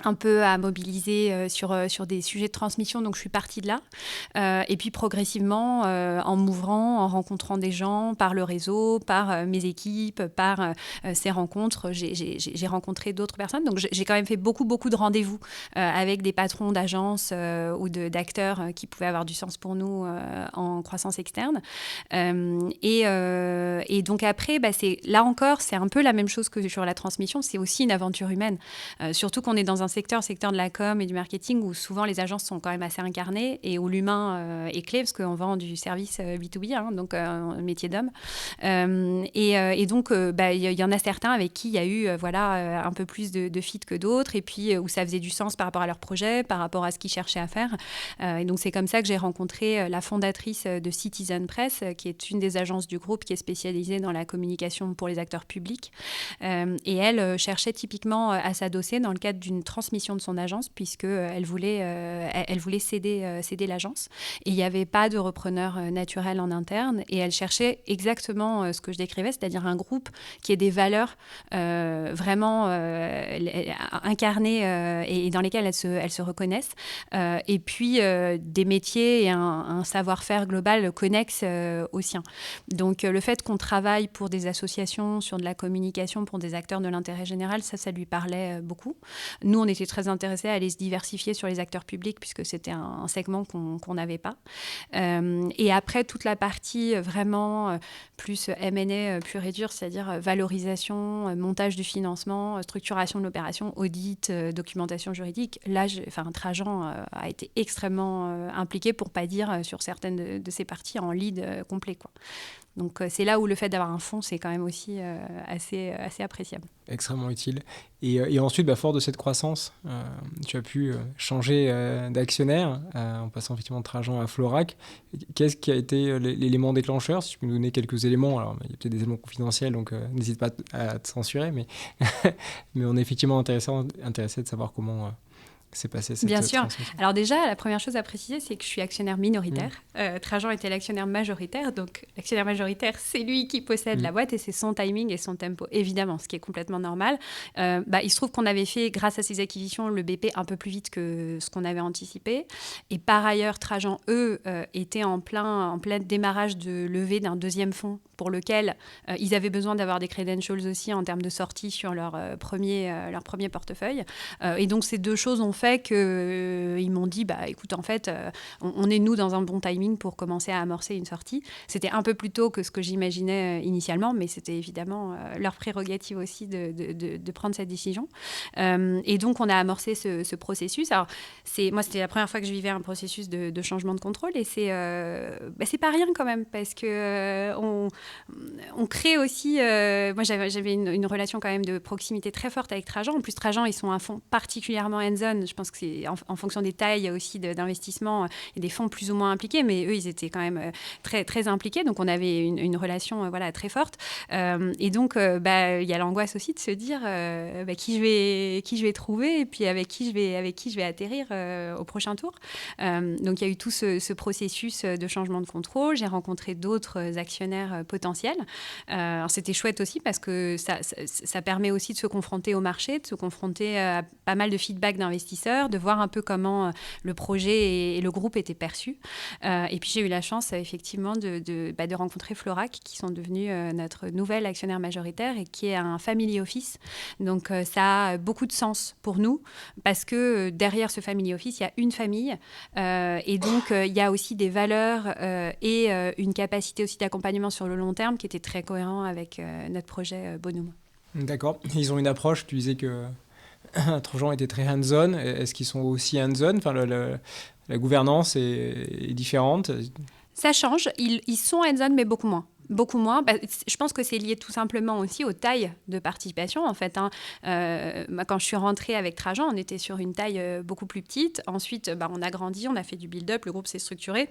un peu à mobiliser sur des sujets de transmission, donc je suis partie de là. Et puis progressivement, en m'ouvrant, en rencontrant des gens, par le réseau, par mes équipes, par ces rencontres, j'ai rencontré d'autres personnes. Donc j'ai quand même fait beaucoup de rendez-vous avec des patrons d'agences ou d'acteurs qui pouvaient avoir du sens pour nous en croissance externe. Et donc après, là encore, c'est un peu la même chose que sur la transmission, c'est aussi une aventure humaine. Surtout qu'on est dans un secteur de la com et du marketing où souvent les agences sont quand même assez incarnées et où l'humain est clé parce qu'on vend du service B2B, donc un métier d'homme. Et donc, il y en a certains avec qui il y a eu un peu plus de fit que d'autres et puis où ça faisait du sens par rapport à leur projet, par rapport à ce qu'ils cherchaient à faire. Et donc, c'est comme ça que j'ai rencontré la fondatrice de Citizen Press, qui est une des agences du groupe qui est spécialisée dans la communication pour les acteurs publics. Et elle cherchait typiquement à s'adosser dans le cadre d'une transmission de son agence, puisqu'elle voulait céder l'agence. Et il n'y avait pas de repreneur naturel en interne. Et elle cherchait exactement ce que je décrivais, c'est-à-dire un groupe qui ait des valeurs vraiment incarnées et dans lesquelles elles se reconnaissent. Et puis des métiers et un savoir-faire global connexes au sien. Donc le fait qu'on travaille pour des associations sur de la communication pour des acteurs de l'intérêt général, ça lui parlait beaucoup. Nous, on était très intéressés à aller se diversifier sur les acteurs publics puisque c'était un segment qu'on n'avait pas. Et après, toute la partie vraiment plus M&A pur et dur, c'est-à-dire valorisation, montage du financement, structuration de l'opération, audit, documentation juridique. Là, Trajan a été extrêmement impliqué, pour ne pas dire sur certaines de ces parties en lead complet, quoi. Donc c'est là où le fait d'avoir un fonds, c'est quand même aussi assez appréciable. Extrêmement utile. Et ensuite, fort de cette croissance, tu as pu changer d'actionnaire en passant effectivement de Trajan à Florac. Qu'est-ce qui a été l'élément déclencheur? Si tu peux nous donner quelques éléments. Alors, il y a peut-être des éléments confidentiels, donc n'hésite pas à te censurer, mais, mais on est effectivement intéressé de savoir comment... c'est passé cette Bien sûr. transmission. Alors déjà, la première chose à préciser, c'est que je suis actionnaire minoritaire. Trajan était l'actionnaire majoritaire. Donc, l'actionnaire majoritaire, c'est lui qui possède la boîte et c'est son timing et son tempo, évidemment, ce qui est complètement normal. Il se trouve qu'on avait fait, grâce à ces acquisitions, le BP un peu plus vite que ce qu'on avait anticipé. Et par ailleurs, Trajan, eux, étaient en plein démarrage de levée d'un deuxième fonds pour lequel ils avaient besoin d'avoir des credentials aussi en termes de sortie sur leur premier portefeuille. Et donc, ces deux choses ont fait qu'ils m'ont dit, écoute, en fait, on est, nous, dans un bon timing pour commencer à amorcer une sortie. C'était un peu plus tôt que ce que j'imaginais initialement, mais c'était évidemment leur prérogative aussi de prendre cette décision. Et donc, on a amorcé ce processus. Alors, moi, c'était la première fois que je vivais un processus de changement de contrôle et c'est pas rien quand même, parce que on crée aussi... moi, j'avais une relation quand même de proximité très forte avec Trajan. En plus, Trajan, ils sont un fonds particulièrement hands-on. Je pense que c'est en fonction des tailles aussi d'investissement, il y a des fonds plus ou moins impliqués, mais eux, ils étaient quand même très, très impliqués. Donc, on avait une relation très forte. Et donc, il y a l'angoisse aussi de se dire qui je vais trouver et puis avec qui je vais atterrir au prochain tour. Donc, il y a eu tout ce processus de changement de contrôle. J'ai rencontré d'autres actionnaires potentiels. Alors, c'était chouette aussi parce que ça permet aussi de se confronter au marché, de se confronter à pas mal de feedback d'investisseurs, de voir un peu comment le projet et le groupe étaient perçus. Et puis j'ai eu la chance effectivement de rencontrer Florac, qui sont devenus notre nouvel actionnaire majoritaire et qui est un family office. Donc ça a beaucoup de sens pour nous parce que derrière ce family office, il y a une famille et donc il y a aussi des valeurs et une capacité aussi d'accompagnement sur le long terme qui était très cohérent avec notre projet Bonum. D'accord. Ils ont une approche, tu disais que Trajan était très hands-on. Est-ce qu'ils sont aussi hands-on? Enfin, la gouvernance est différente. Ça change. Ils sont hands-on, mais beaucoup moins. Beaucoup moins. Je pense que c'est lié tout simplement aussi aux tailles de participation, en fait. Quand je suis rentrée avec Trajan, on était sur une taille beaucoup plus petite. Ensuite, on a grandi, on a fait du build-up, le groupe s'est structuré.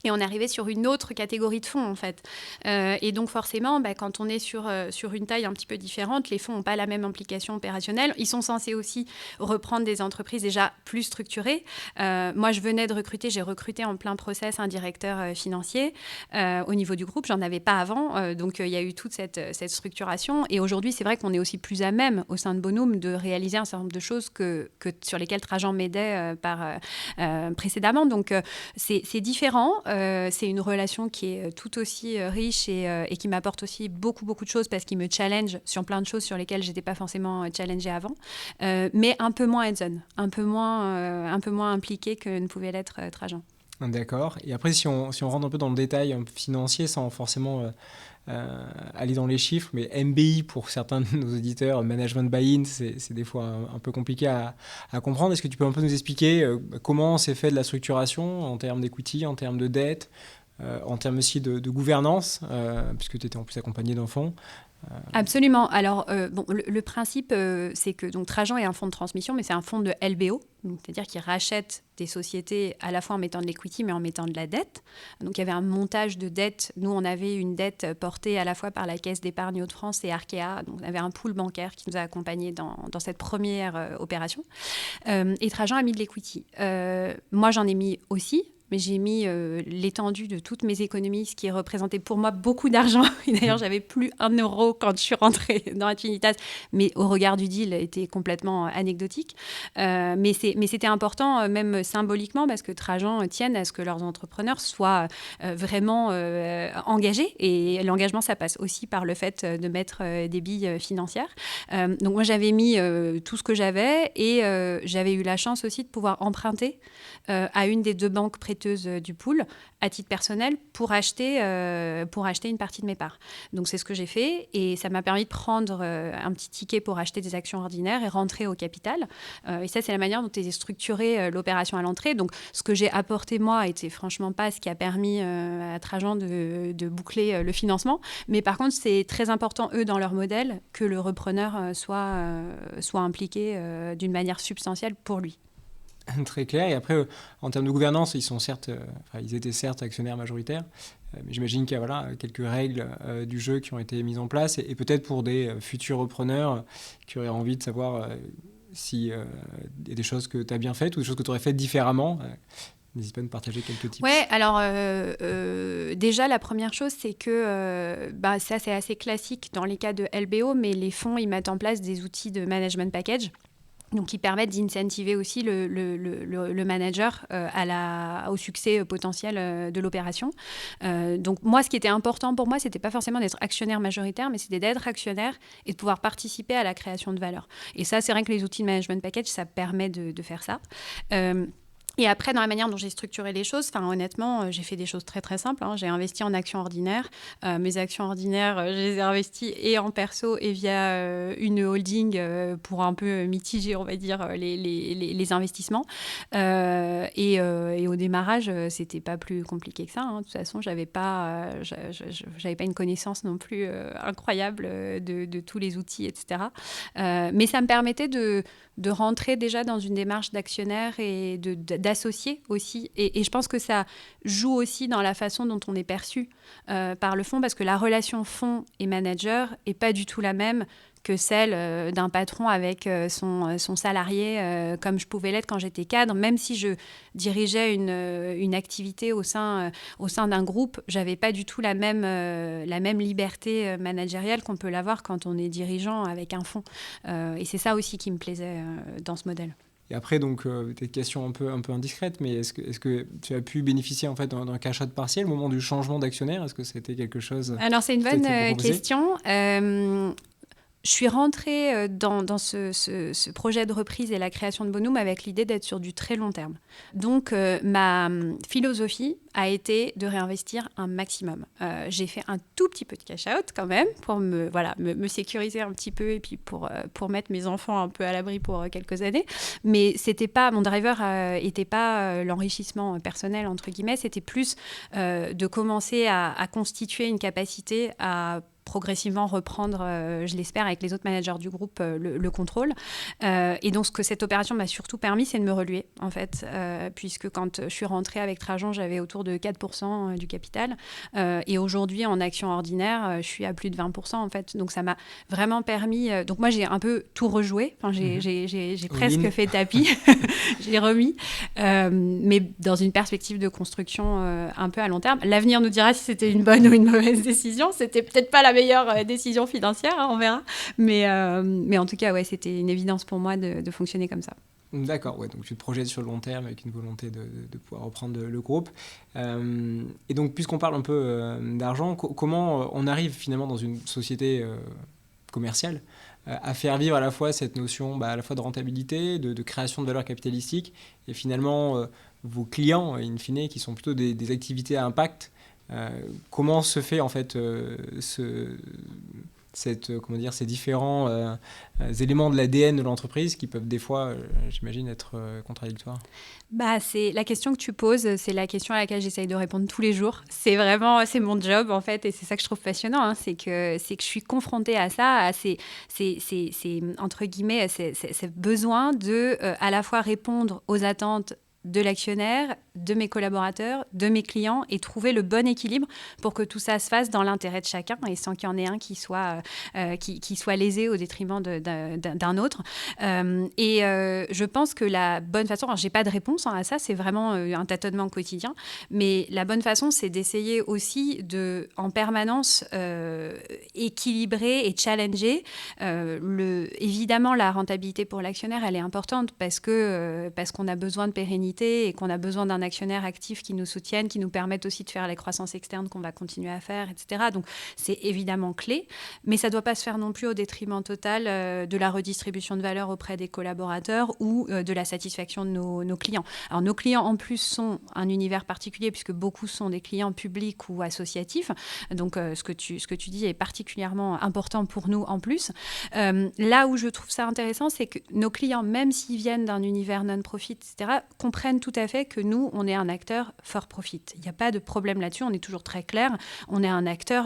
Et on est arrivé sur une autre catégorie de fonds, en fait. Et donc, forcément, quand on est sur une taille un petit peu différente, les fonds n'ont pas la même implication opérationnelle. Ils sont censés aussi reprendre des entreprises déjà plus structurées. Moi, j'ai recruté en plein process un directeur financier au niveau du groupe. J'en avais pas avant. Donc, il y a eu toute cette structuration. Et aujourd'hui, c'est vrai qu'on est aussi plus à même, au sein de Bonum, de réaliser un certain nombre de choses sur lesquelles Trajan m'aidait précédemment. Donc, c'est différent. C'est une relation qui est tout aussi riche et qui m'apporte aussi beaucoup, beaucoup de choses parce qu'il me challenge sur plein de choses sur lesquelles je n'étais pas forcément challengée avant, mais un peu moins hands-on, un peu moins impliqué que ne pouvait l'être Trajan. D'accord. Et après, si on rentre un peu dans le détail financier, sans forcément aller dans les chiffres, mais MBI, pour certains de nos auditeurs, management buy-in, c'est des fois un peu compliqué à comprendre. Est-ce que tu peux un peu nous expliquer comment s'est fait de la structuration en termes d'equity, en termes de dette, en termes aussi de gouvernance, puisque tu étais en plus accompagné d'un fonds? Absolument. Alors, le principe, c'est que donc, Trajan est un fonds de transmission, mais c'est un fonds de LBO, c'est-à-dire qu'il rachète des sociétés à la fois en mettant de l'equity, mais en mettant de la dette. Donc, il y avait un montage de dette. Nous, on avait une dette portée à la fois par la Caisse d'épargne Hauts-de-France et Arkea. Donc, on avait un pool bancaire qui nous a accompagnés dans cette première opération. Et Trajan a mis de l'equity. Moi, j'en ai mis aussi. Mais j'ai mis l'étendue de toutes mes économies, ce qui représentait pour moi beaucoup d'argent. Et d'ailleurs, j'avais plus 1 euro quand je suis rentrée dans Affinitas, mais au regard du deal, était complètement anecdotique. Mais c'était important, même symboliquement, parce que Trajan tienne à ce que leurs entrepreneurs soient vraiment engagés. Et l'engagement, ça passe aussi par le fait de mettre des billes financières. Donc moi, j'avais mis tout ce que j'avais et j'avais eu la chance aussi de pouvoir emprunter à une des 2 banques prêteuses du pool à titre personnel pour acheter une partie de mes parts. Donc c'est ce que j'ai fait et ça m'a permis de prendre un petit ticket pour acheter des actions ordinaires et rentrer au capital. Et ça, c'est la manière dont est structurée l'opération à l'entrée. Donc ce que j'ai apporté moi était franchement pas ce qui a permis à Trajan de boucler le financement. Mais par contre, c'est très important, eux, dans leur modèle, que le repreneur soit impliqué d'une manière substantielle pour lui. Très clair. Et après, en termes de gouvernance, ils étaient certes actionnaires majoritaires, mais j'imagine qu'il y a quelques règles du jeu qui ont été mises en place et peut-être pour des futurs repreneurs qui auraient envie de savoir s'il y a des choses que tu as bien faites ou des choses que tu aurais faites différemment. N'hésite pas à nous partager quelques tips. Ouais, alors déjà, la première chose, c'est que ça, c'est assez classique dans les cas de LBO, mais les fonds, ils mettent en place des outils de management package. Donc, qui permettent d'incentiver aussi le manager au succès potentiel de l'opération. Donc, moi, ce qui était important pour moi, c'était pas forcément d'être actionnaire majoritaire, mais c'était d'être actionnaire et de pouvoir participer à la création de valeur. Et ça, c'est vrai que les outils de management package, ça permet de faire ça. Et après, dans la manière dont j'ai structuré les choses, honnêtement, j'ai fait des choses très, très simples. J'ai investi en actions ordinaires. Mes actions ordinaires, je les ai investies et en perso et via une holding pour un peu mitiger, on va dire, les investissements. Et au démarrage, c'était pas plus compliqué que ça. De toute façon, j'avais pas une connaissance non plus incroyable de tous les outils, etc. Mais ça me permettait de rentrer déjà dans une démarche d'actionnaire et d'associer aussi. Et je pense que ça joue aussi dans la façon dont on est perçu par le fonds, parce que la relation fonds et manager n'est pas du tout la même que celle d'un patron avec son salarié, comme je pouvais l'être quand j'étais cadre. Même si je dirigeais une activité au sein d'un groupe, j'avais pas du tout la même liberté managériale qu'on peut l'avoir quand on est dirigeant avec un fonds. Et c'est ça aussi qui me plaisait dans ce modèle. Et après, donc, peut-être question un peu indiscrète, mais est-ce que tu as pu bénéficier en fait d'un cash out partiel au moment du changement d'actionnaire? Est-ce que c'était quelque chose? Alors, c'est une bonne question. je suis rentrée dans ce projet de reprise et la création de Bonum avec l'idée d'être sur du très long terme. Donc, ma philosophie a été de réinvestir un maximum. J'ai fait un tout petit peu de cash-out quand même pour me sécuriser un petit peu et puis pour mettre mes enfants un peu à l'abri pour quelques années. Mais mon driver n'était pas l'enrichissement personnel, entre guillemets, c'était plus de commencer à constituer une capacité à progressivement reprendre, je l'espère, avec les autres managers du groupe, le contrôle. Et donc, ce que cette opération m'a surtout permis, c'est de me reluer, en fait, puisque quand je suis rentrée avec Trajan, j'avais autour de 4% du capital. Et aujourd'hui, en action ordinaire, je suis à plus de 20%, en fait. Donc, ça m'a vraiment permis... donc, moi, j'ai un peu tout rejoué. Enfin, j'ai presque fait tapis. J'ai remis. Mais dans une perspective de construction un peu à long terme. L'avenir nous dira si c'était une bonne ou une mauvaise décision. C'était peut-être pas la meilleure décision financière, hein, on verra. Mais en tout cas, ouais, c'était une évidence pour moi de fonctionner comme ça. D'accord, ouais, donc tu te projettes sur le long terme avec une volonté de pouvoir reprendre le groupe. Et donc, puisqu'on parle un peu d'argent, comment on arrive finalement dans une société commerciale à faire vivre à la fois cette notion à la fois de rentabilité, de création de valeur capitalistique, et finalement vos clients, in fine, qui sont plutôt des activités à impact. Comment se fait en fait ces différents éléments de l'ADN de l'entreprise qui peuvent des fois, j'imagine, être contradictoires? C'est la question que tu poses, c'est la question à laquelle j'essaye de répondre tous les jours. C'est mon job en fait, et c'est ça que je trouve passionnant, hein, c'est que je suis confrontée à ça, à ces entre guillemets, ces besoins de à la fois répondre aux attentes de l'actionnaire, de mes collaborateurs, de mes clients, et trouver le bon équilibre pour que tout ça se fasse dans l'intérêt de chacun et sans qu'il y en ait un qui soit lésé au détriment d'un autre. Je pense que la bonne façon, alors j'ai pas de réponse à ça, c'est vraiment un tâtonnement quotidien, mais la bonne façon, c'est d'essayer aussi de, en permanence, équilibrer et challenger. Évidemment, la rentabilité pour l'actionnaire, elle est importante parce qu'on a besoin de pérennité et qu'on a besoin d'un actionnaire actif qui nous soutienne, qui nous permette aussi de faire les croissances externes qu'on va continuer à faire, etc. Donc, c'est évidemment clé, mais ça ne doit pas se faire non plus au détriment total de la redistribution de valeur auprès des collaborateurs ou de la satisfaction de nos clients. Alors, nos clients, en plus, sont un univers particulier puisque beaucoup sont des clients publics ou associatifs. Donc, ce que tu dis est particulièrement important pour nous en plus. Là où je trouve ça intéressant, c'est que nos clients, même s'ils viennent d'un univers non-profit, etc., comprennent tout à fait que nous, on est un acteur for profit. Il n'y a pas de problème là-dessus, on est toujours très clair. On est un acteur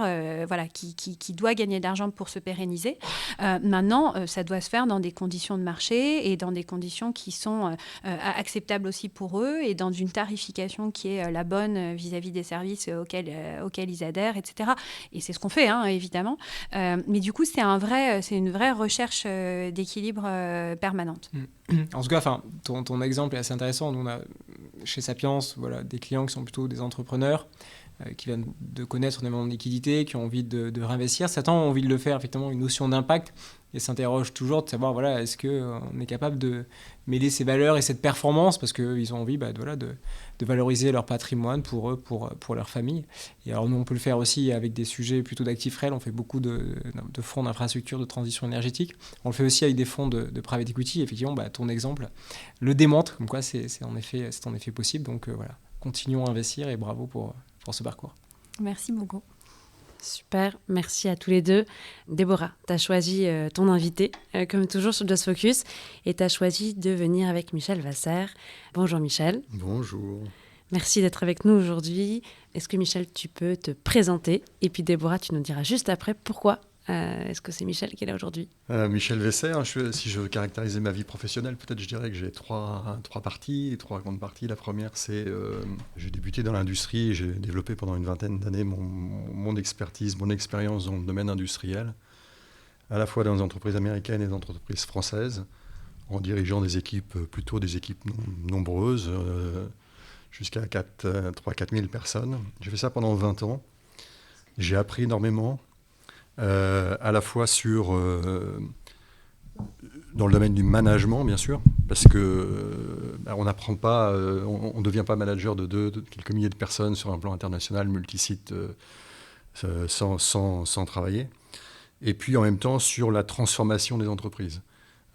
qui doit gagner de l'argent pour se pérenniser. Maintenant, ça doit se faire dans des conditions de marché et dans des conditions qui sont acceptables aussi pour eux et dans une tarification qui est la bonne vis-à-vis des services auxquels ils adhèrent, etc. Et c'est ce qu'on fait, hein, évidemment. Mais du coup, c'est une vraie recherche d'équilibre permanente. En tout cas, ton exemple est assez intéressant. Nous, on a chez Sapiens des clients qui sont plutôt des entrepreneurs qui viennent de connaître des moments de liquidité, qui ont envie de réinvestir. Certains ont envie de le faire, effectivement, une notion d'impact et s'interrogent toujours de savoir est-ce qu'on est capable de mêler ces valeurs et cette performance parce qu'ils ont envie de valoriser leur patrimoine pour eux, pour leur famille. Et alors nous, on peut le faire aussi avec des sujets plutôt d'actifs réels. On fait beaucoup de fonds d'infrastructure, de transition énergétique. On le fait aussi avec des fonds de private equity. Effectivement, ton exemple le démontre, comme quoi c'est en effet possible. Donc continuons à investir et bravo pour ce parcours. Merci beaucoup. Super, merci à tous les deux. Déborah, tu as choisi ton invité, comme toujours sur Just Focus, et tu as choisi de venir avec Michel Vasser. Bonjour Michel. Bonjour. Merci d'être avec nous aujourd'hui. Est-ce que Michel, tu peux te présenter? Et puis Déborah, tu nous diras juste après pourquoi est-ce que c'est Michel qui est là aujourd'hui? Michel Vasser, si je caractérisais ma vie professionnelle, peut-être je dirais que j'ai trois parties, trois grandes parties. La première, c'est j'ai débuté dans l'industrie et j'ai développé pendant une vingtaine d'années mon expertise, mon expérience dans le domaine industriel, à la fois dans les entreprises américaines et dans les entreprises françaises, en dirigeant des équipes nombreuses, jusqu'à 3-4 000 personnes. J'ai fait ça pendant 20 ans. J'ai appris énormément. À la fois dans le domaine du management, bien sûr, parce que on n'apprend pas, on ne devient pas manager de quelques milliers de personnes sur un plan international, multisite, sans travailler. et puis en même temps sur la transformation des entreprises.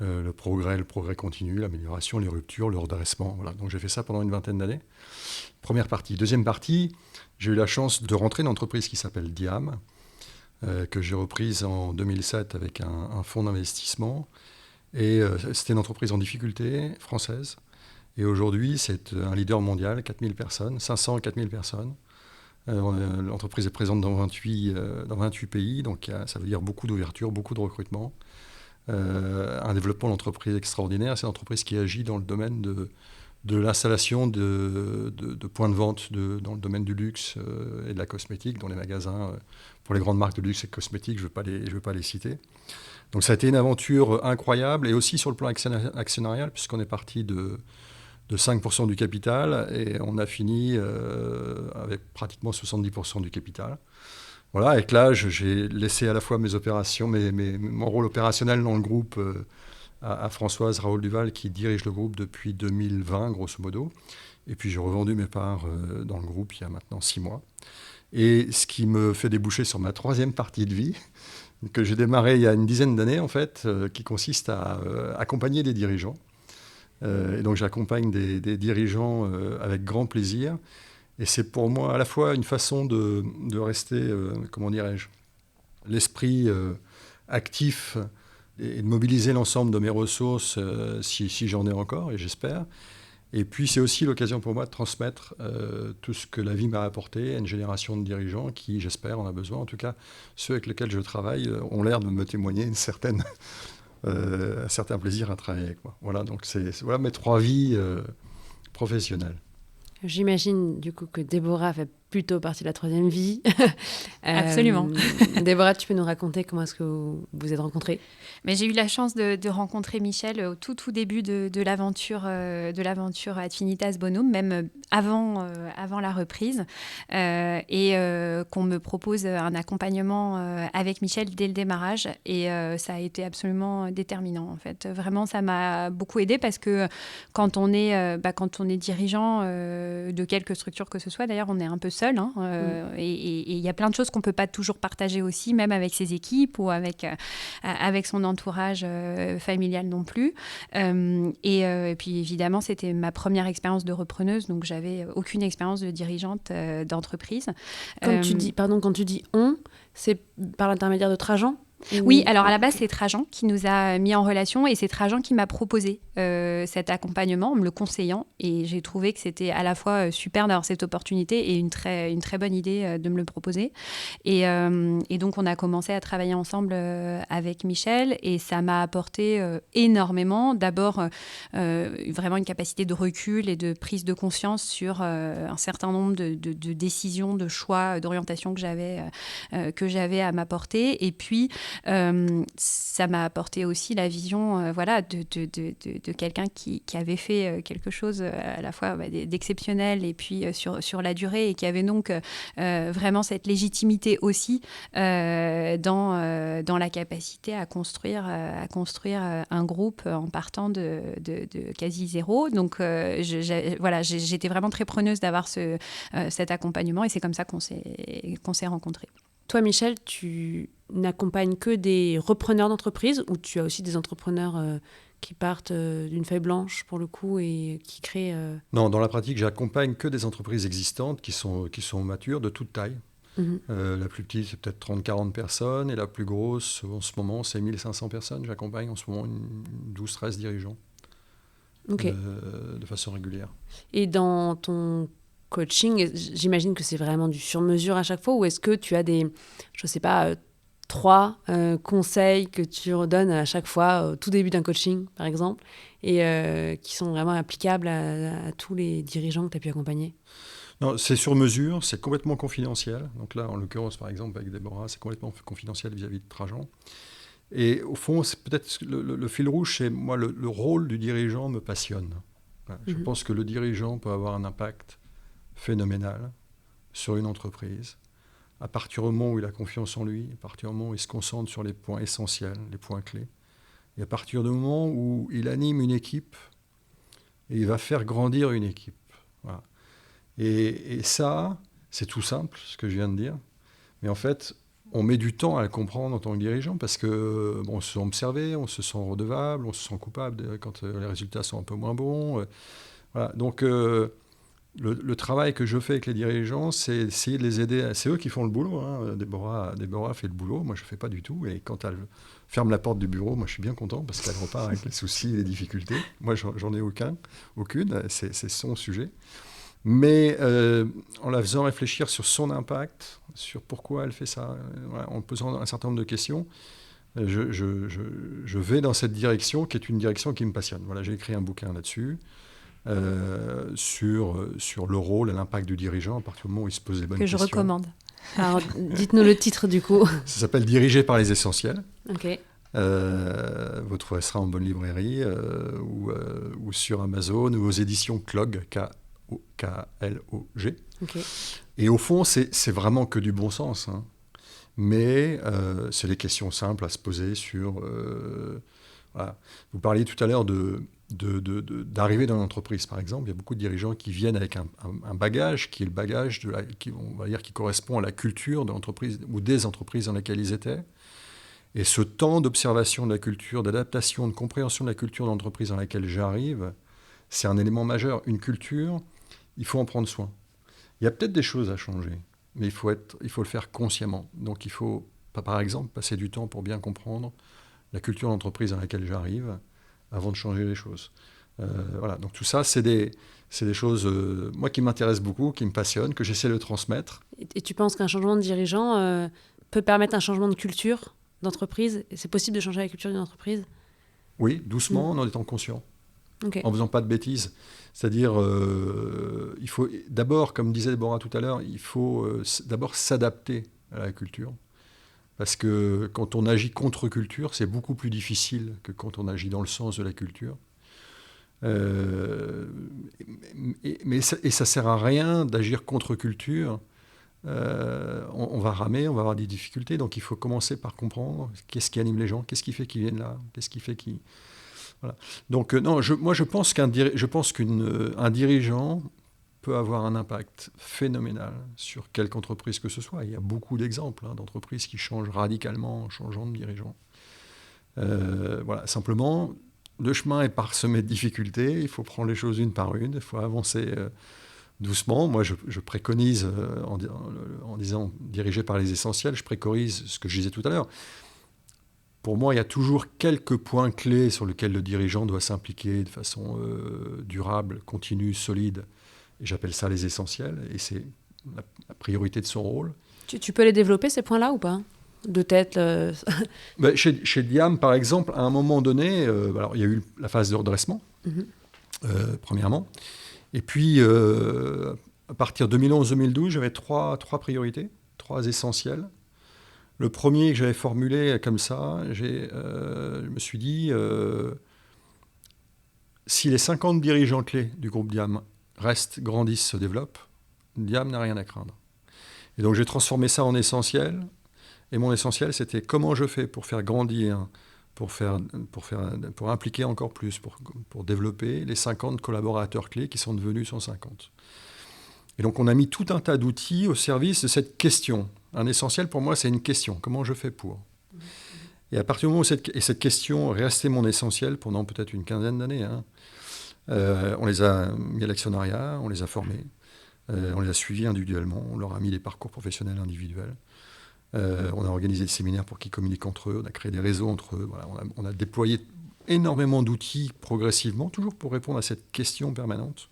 Le progrès continu, l'amélioration, les ruptures, le redressement. Voilà. Donc j'ai fait ça pendant une vingtaine d'années. Première partie. Deuxième partie, j'ai eu la chance de rentrer dans une entreprise qui s'appelle Diam, que j'ai reprise en 2007 avec un fonds d'investissement. Et c'était une entreprise en difficulté, française. Et aujourd'hui, c'est un leader mondial, 4000 personnes, 500 à 4000 personnes. L'entreprise est présente dans 28 pays, donc ça veut dire beaucoup d'ouverture, beaucoup de recrutement. Un développement d'entreprise extraordinaire. C'est une entreprise qui agit dans le domaine de l'installation de points de vente dans le domaine du luxe et de la cosmétique, dans les magasins pour les grandes marques de luxe et cosmétiques, je ne veux pas les citer. Donc ça a été une aventure incroyable, et aussi sur le plan actionnarial, puisqu'on est parti de 5% du capital, et on a fini avec pratiquement 70% du capital. Voilà, avec l'âge, j'ai laissé à la fois mes opérations, mon rôle opérationnel dans le groupe à Françoise Raoul-Duval, qui dirige le groupe depuis 2020, grosso modo. Et puis j'ai revendu mes parts dans le groupe il y a maintenant 6 mois. Et ce qui me fait déboucher sur ma troisième partie de vie, que j'ai démarré il y a une dizaine d'années, en fait, qui consiste à accompagner des dirigeants. Et donc j'accompagne des dirigeants avec grand plaisir. Et c'est pour moi à la fois une façon de rester, comment dirais-je, l'esprit actif et de mobiliser l'ensemble de mes ressources si j'en ai encore, et j'espère. Et puis c'est aussi l'occasion pour moi de transmettre tout ce que la vie m'a apporté à une génération de dirigeants qui, j'espère, en a besoin. En tout cas, ceux avec lesquels je travaille ont l'air de me témoigner un certain plaisir à travailler avec moi. Voilà, donc voilà mes 3 vies professionnelles. J'imagine du coup que Déborah fait plutôt partie de la troisième vie. Absolument. Déborah, tu peux nous raconter comment est-ce que vous vous êtes rencontrés ? Mais j'ai eu la chance de rencontrer Michel au tout début de l'aventure Adfinitas Bonum, même avant la reprise, et qu'on me propose un accompagnement avec Michel dès le démarrage, et ça a été absolument déterminant en fait. Vraiment, ça m'a beaucoup aidée, parce que quand on est dirigeant de quelque structure que ce soit, d'ailleurs, on est un peu seul, hein, et il y a plein de choses qu'on peut pas toujours partager aussi, même avec ses équipes ou avec son entourage familial non plus. Et puis évidemment, c'était ma première expérience de repreneuse, donc j'avais aucune expérience de dirigeante d'entreprise. Quand tu dis on, c'est par l'intermédiaire de Trajan ? Oui, alors à la base, c'est Trajan qui nous a mis en relation, et c'est Trajan qui m'a proposé cet accompagnement en me le conseillant, et j'ai trouvé que c'était à la fois super d'avoir cette opportunité et une très bonne idée de me le proposer. Et donc, on a commencé à travailler ensemble avec Michel, et ça m'a apporté énormément. D'abord, vraiment une capacité de recul et de prise de conscience sur un certain nombre de décisions, de choix, d'orientation que j'avais à m'apporter. Et puis, ça m'a apporté aussi la vision de quelqu'un qui avait fait quelque chose à la fois d'exceptionnel, et puis sur la durée, et qui avait donc vraiment cette légitimité aussi dans la capacité à construire un groupe en partant de quasi zéro. Donc j'étais vraiment très preneuse d'avoir cet accompagnement, et c'est comme ça qu'on s'est rencontrés. Toi, Michel, tu n'accompagnes que des repreneurs d'entreprise, ou tu as aussi des entrepreneurs qui partent d'une feuille blanche, pour le coup, et qui créent... Non, dans la pratique, j'accompagne que des entreprises existantes qui sont matures, de toute taille. La plus petite, c'est peut-être 30-40 personnes, et la plus grosse, en ce moment, c'est 1500 personnes. J'accompagne en ce moment 12-13 dirigeants, de façon régulière. Et dans ton coaching, j'imagine que c'est vraiment du sur-mesure à chaque fois, ou est-ce que tu as des, je sais pas, 3 conseils que tu redonnes à chaque fois au tout début d'un coaching, par exemple, et qui sont vraiment applicables à tous les dirigeants que tu as pu accompagner ? Non, c'est sur mesure, c'est complètement confidentiel. Donc là, en l'occurrence, par exemple, avec Déborah, c'est complètement confidentiel vis-à-vis de Trajan. Et au fond, c'est peut-être le fil rouge, c'est moi, le rôle du dirigeant me passionne. Voilà. Je pense que le dirigeant peut avoir un impact phénoménal sur une entreprise, à partir du moment où il a confiance en lui, à partir du moment où il se concentre sur les points essentiels, les points clés, et à partir du moment où il anime une équipe, et il va faire grandir une équipe. Voilà. Et ça, c'est tout simple, ce que je viens de dire, mais en fait, on met du temps à le comprendre en tant que dirigeant parce que on se sent observé, on se sent redevable, on se sent coupable quand les résultats sont un peu moins bons. Voilà. Donc le travail que je fais avec les dirigeants, c'est essayer de les aider. C'est eux qui font le boulot. Hein. Déborah fait le boulot, moi je ne fais pas du tout. Et quand elle ferme la porte du bureau, moi je suis bien content parce qu'elle repart avec les soucis et les difficultés. Moi j'en ai aucune, c'est son sujet. Mais en la faisant réfléchir sur son impact, sur pourquoi elle fait ça, en posant un certain nombre de questions, je vais dans cette direction qui est une direction qui me passionne. Voilà, j'ai écrit un bouquin là-dessus, sur le rôle et l'impact du dirigeant à partir du moment où il se pose les bonnes questions. Que je recommande. Alors, dites-nous le titre du coup. Ça s'appelle « Diriger par les essentiels ». Ok. Vous trouverez ça en bonne librairie ou sur Amazon ou aux éditions Klog, K-L-O-G. Okay. Et au fond, c'est vraiment que du bon sens. Hein. Mais c'est des questions simples à se poser sur... voilà. Vous parliez tout à l'heure d'arriver dans l'entreprise, par exemple. Il y a beaucoup de dirigeants qui viennent avec un bagage qui est le bagage on va dire, qui correspond à la culture de l'entreprise ou des entreprises dans lesquelles ils étaient. Et ce temps d'observation de la culture, d'adaptation, de compréhension de la culture de l'entreprise dans laquelle j'arrive, c'est un élément majeur. Une culture, il faut en prendre soin. Il y a peut-être des choses à changer, mais il faut le faire consciemment. Donc il faut, par exemple, passer du temps pour bien comprendre la culture d'entreprise dans laquelle j'arrive avant de changer les choses. Voilà. Donc tout ça, c'est des choses, moi, qui m'intéressent beaucoup, qui me passionnent, que j'essaie de transmettre. Et tu penses qu'un changement de dirigeant peut permettre un changement de culture d'entreprise? C'est possible de changer la culture d'une entreprise? Oui, doucement, en étant conscient. Okay. En faisant pas de bêtises. C'est-à-dire, il faut d'abord, comme disait Déborah tout à l'heure, il faut d'abord s'adapter à la culture. Parce que quand on agit contre culture, c'est beaucoup plus difficile que quand on agit dans le sens de la culture. Mais ça sert à rien d'agir contre culture. On va ramer, on va avoir des difficultés. Donc il faut commencer par comprendre qu'est-ce qui anime les gens, qu'est-ce qui fait qu'ils viennent là, qu'est-ce qui fait qu'ils... Voilà. Donc non, je pense qu'un dirigeant peut avoir un impact phénoménal sur quelque entreprise que ce soit. Il y a beaucoup d'exemples d'entreprises qui changent radicalement en changeant de dirigeant. Voilà. Simplement, le chemin est parsemé de difficultés. Il faut prendre les choses une par une. Il faut avancer doucement. Moi, je préconise, en disant diriger par les essentiels, je préconise ce que je disais tout à l'heure. Pour moi, il y a toujours quelques points clés sur lesquels le dirigeant doit s'impliquer de façon durable, continue, solide. Et j'appelle ça les essentiels. Et c'est la priorité de son rôle. Tu peux les développer, ces points-là, ou pas? De tête Chez Diam, par exemple, à un moment donné, alors, il y a eu la phase de redressement, premièrement. Et puis, à partir de 2011-2012, j'avais trois priorités, 3 essentiels. Le premier que j'avais formulé comme ça, je me suis dit, si les 50 dirigeants clés du groupe Diam restent, grandissent, se développent, Diam n'a rien à craindre. Et donc j'ai transformé ça en essentiel. Et mon essentiel, c'était comment je fais pour faire grandir, pour impliquer encore plus, pour développer les 50 collaborateurs clés qui sont devenus 150. Et donc on a mis tout un tas d'outils au service de cette question. Un essentiel pour moi, c'est une question. Comment je fais pour ? Et à partir du moment où cette question est restée mon essentiel pendant peut-être une quinzaine d'années, on les a mis à l'actionnariat, on les a formés, on les a suivis individuellement, on leur a mis des parcours professionnels individuels. On a organisé des séminaires pour qu'ils communiquent entre eux, on a créé des réseaux entre eux. Voilà, on a déployé énormément d'outils progressivement, toujours pour répondre à cette question permanente.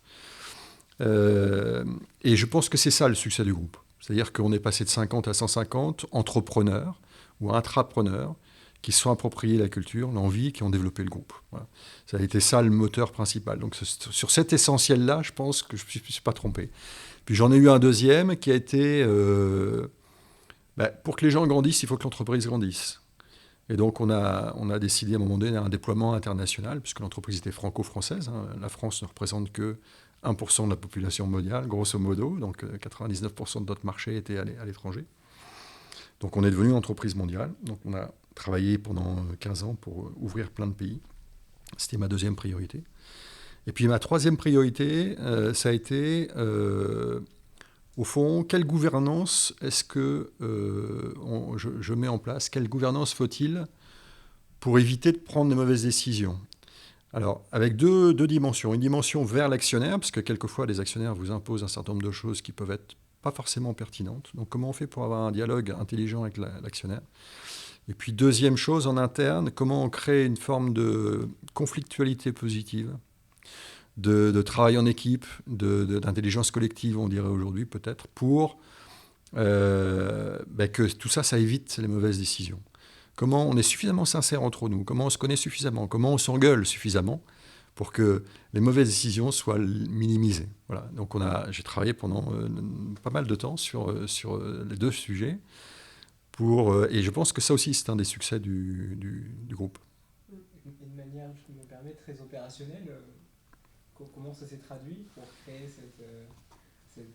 Et je pense que c'est ça le succès du groupe. C'est-à-dire qu'on est passé de 50 à 150 entrepreneurs ou intrapreneurs qui se sont appropriés la culture, l'envie, qui ont développé le groupe. Voilà. Ça a été ça le moteur principal. Donc sur cet essentiel-là, je pense que je ne me suis pas trompé. Puis j'en ai eu un deuxième qui a été... pour que les gens grandissent, il faut que l'entreprise grandisse. Et donc on a décidé à un moment donné un déploiement international, puisque l'entreprise était franco-française. La France ne représente que 1% de la population mondiale, grosso modo. Donc 99% de notre marché était à l'étranger. Donc on est devenu une entreprise mondiale. Donc on a travaillé pendant 15 ans pour ouvrir plein de pays. C'était ma deuxième priorité. Et puis ma troisième priorité, ça a été Au fond, quelle gouvernance est-ce que je mets en place? Quelle gouvernance faut-il pour éviter de prendre de mauvaises décisions? Alors, avec deux dimensions. Une dimension vers l'actionnaire, parce que quelquefois, les actionnaires vous imposent un certain nombre de choses qui peuvent être pas forcément pertinentes. Donc, comment on fait pour avoir un dialogue intelligent avec l'actionnaire? Et puis, deuxième chose, en interne, comment on crée une forme de conflictualité positive, de travail en équipe, d'intelligence collective, on dirait aujourd'hui peut-être, pour que tout ça, ça évite les mauvaises décisions. Comment on est suffisamment sincère entre nous, comment on se connaît suffisamment, comment on s'engueule suffisamment pour que les mauvaises décisions soient minimisées. Voilà. Donc j'ai travaillé pendant pas mal de temps sur les deux sujets, et je pense que ça aussi, c'est un des succès du groupe. Une manière, je me permets, très opérationnelle, comment ça s'est traduit pour créer cet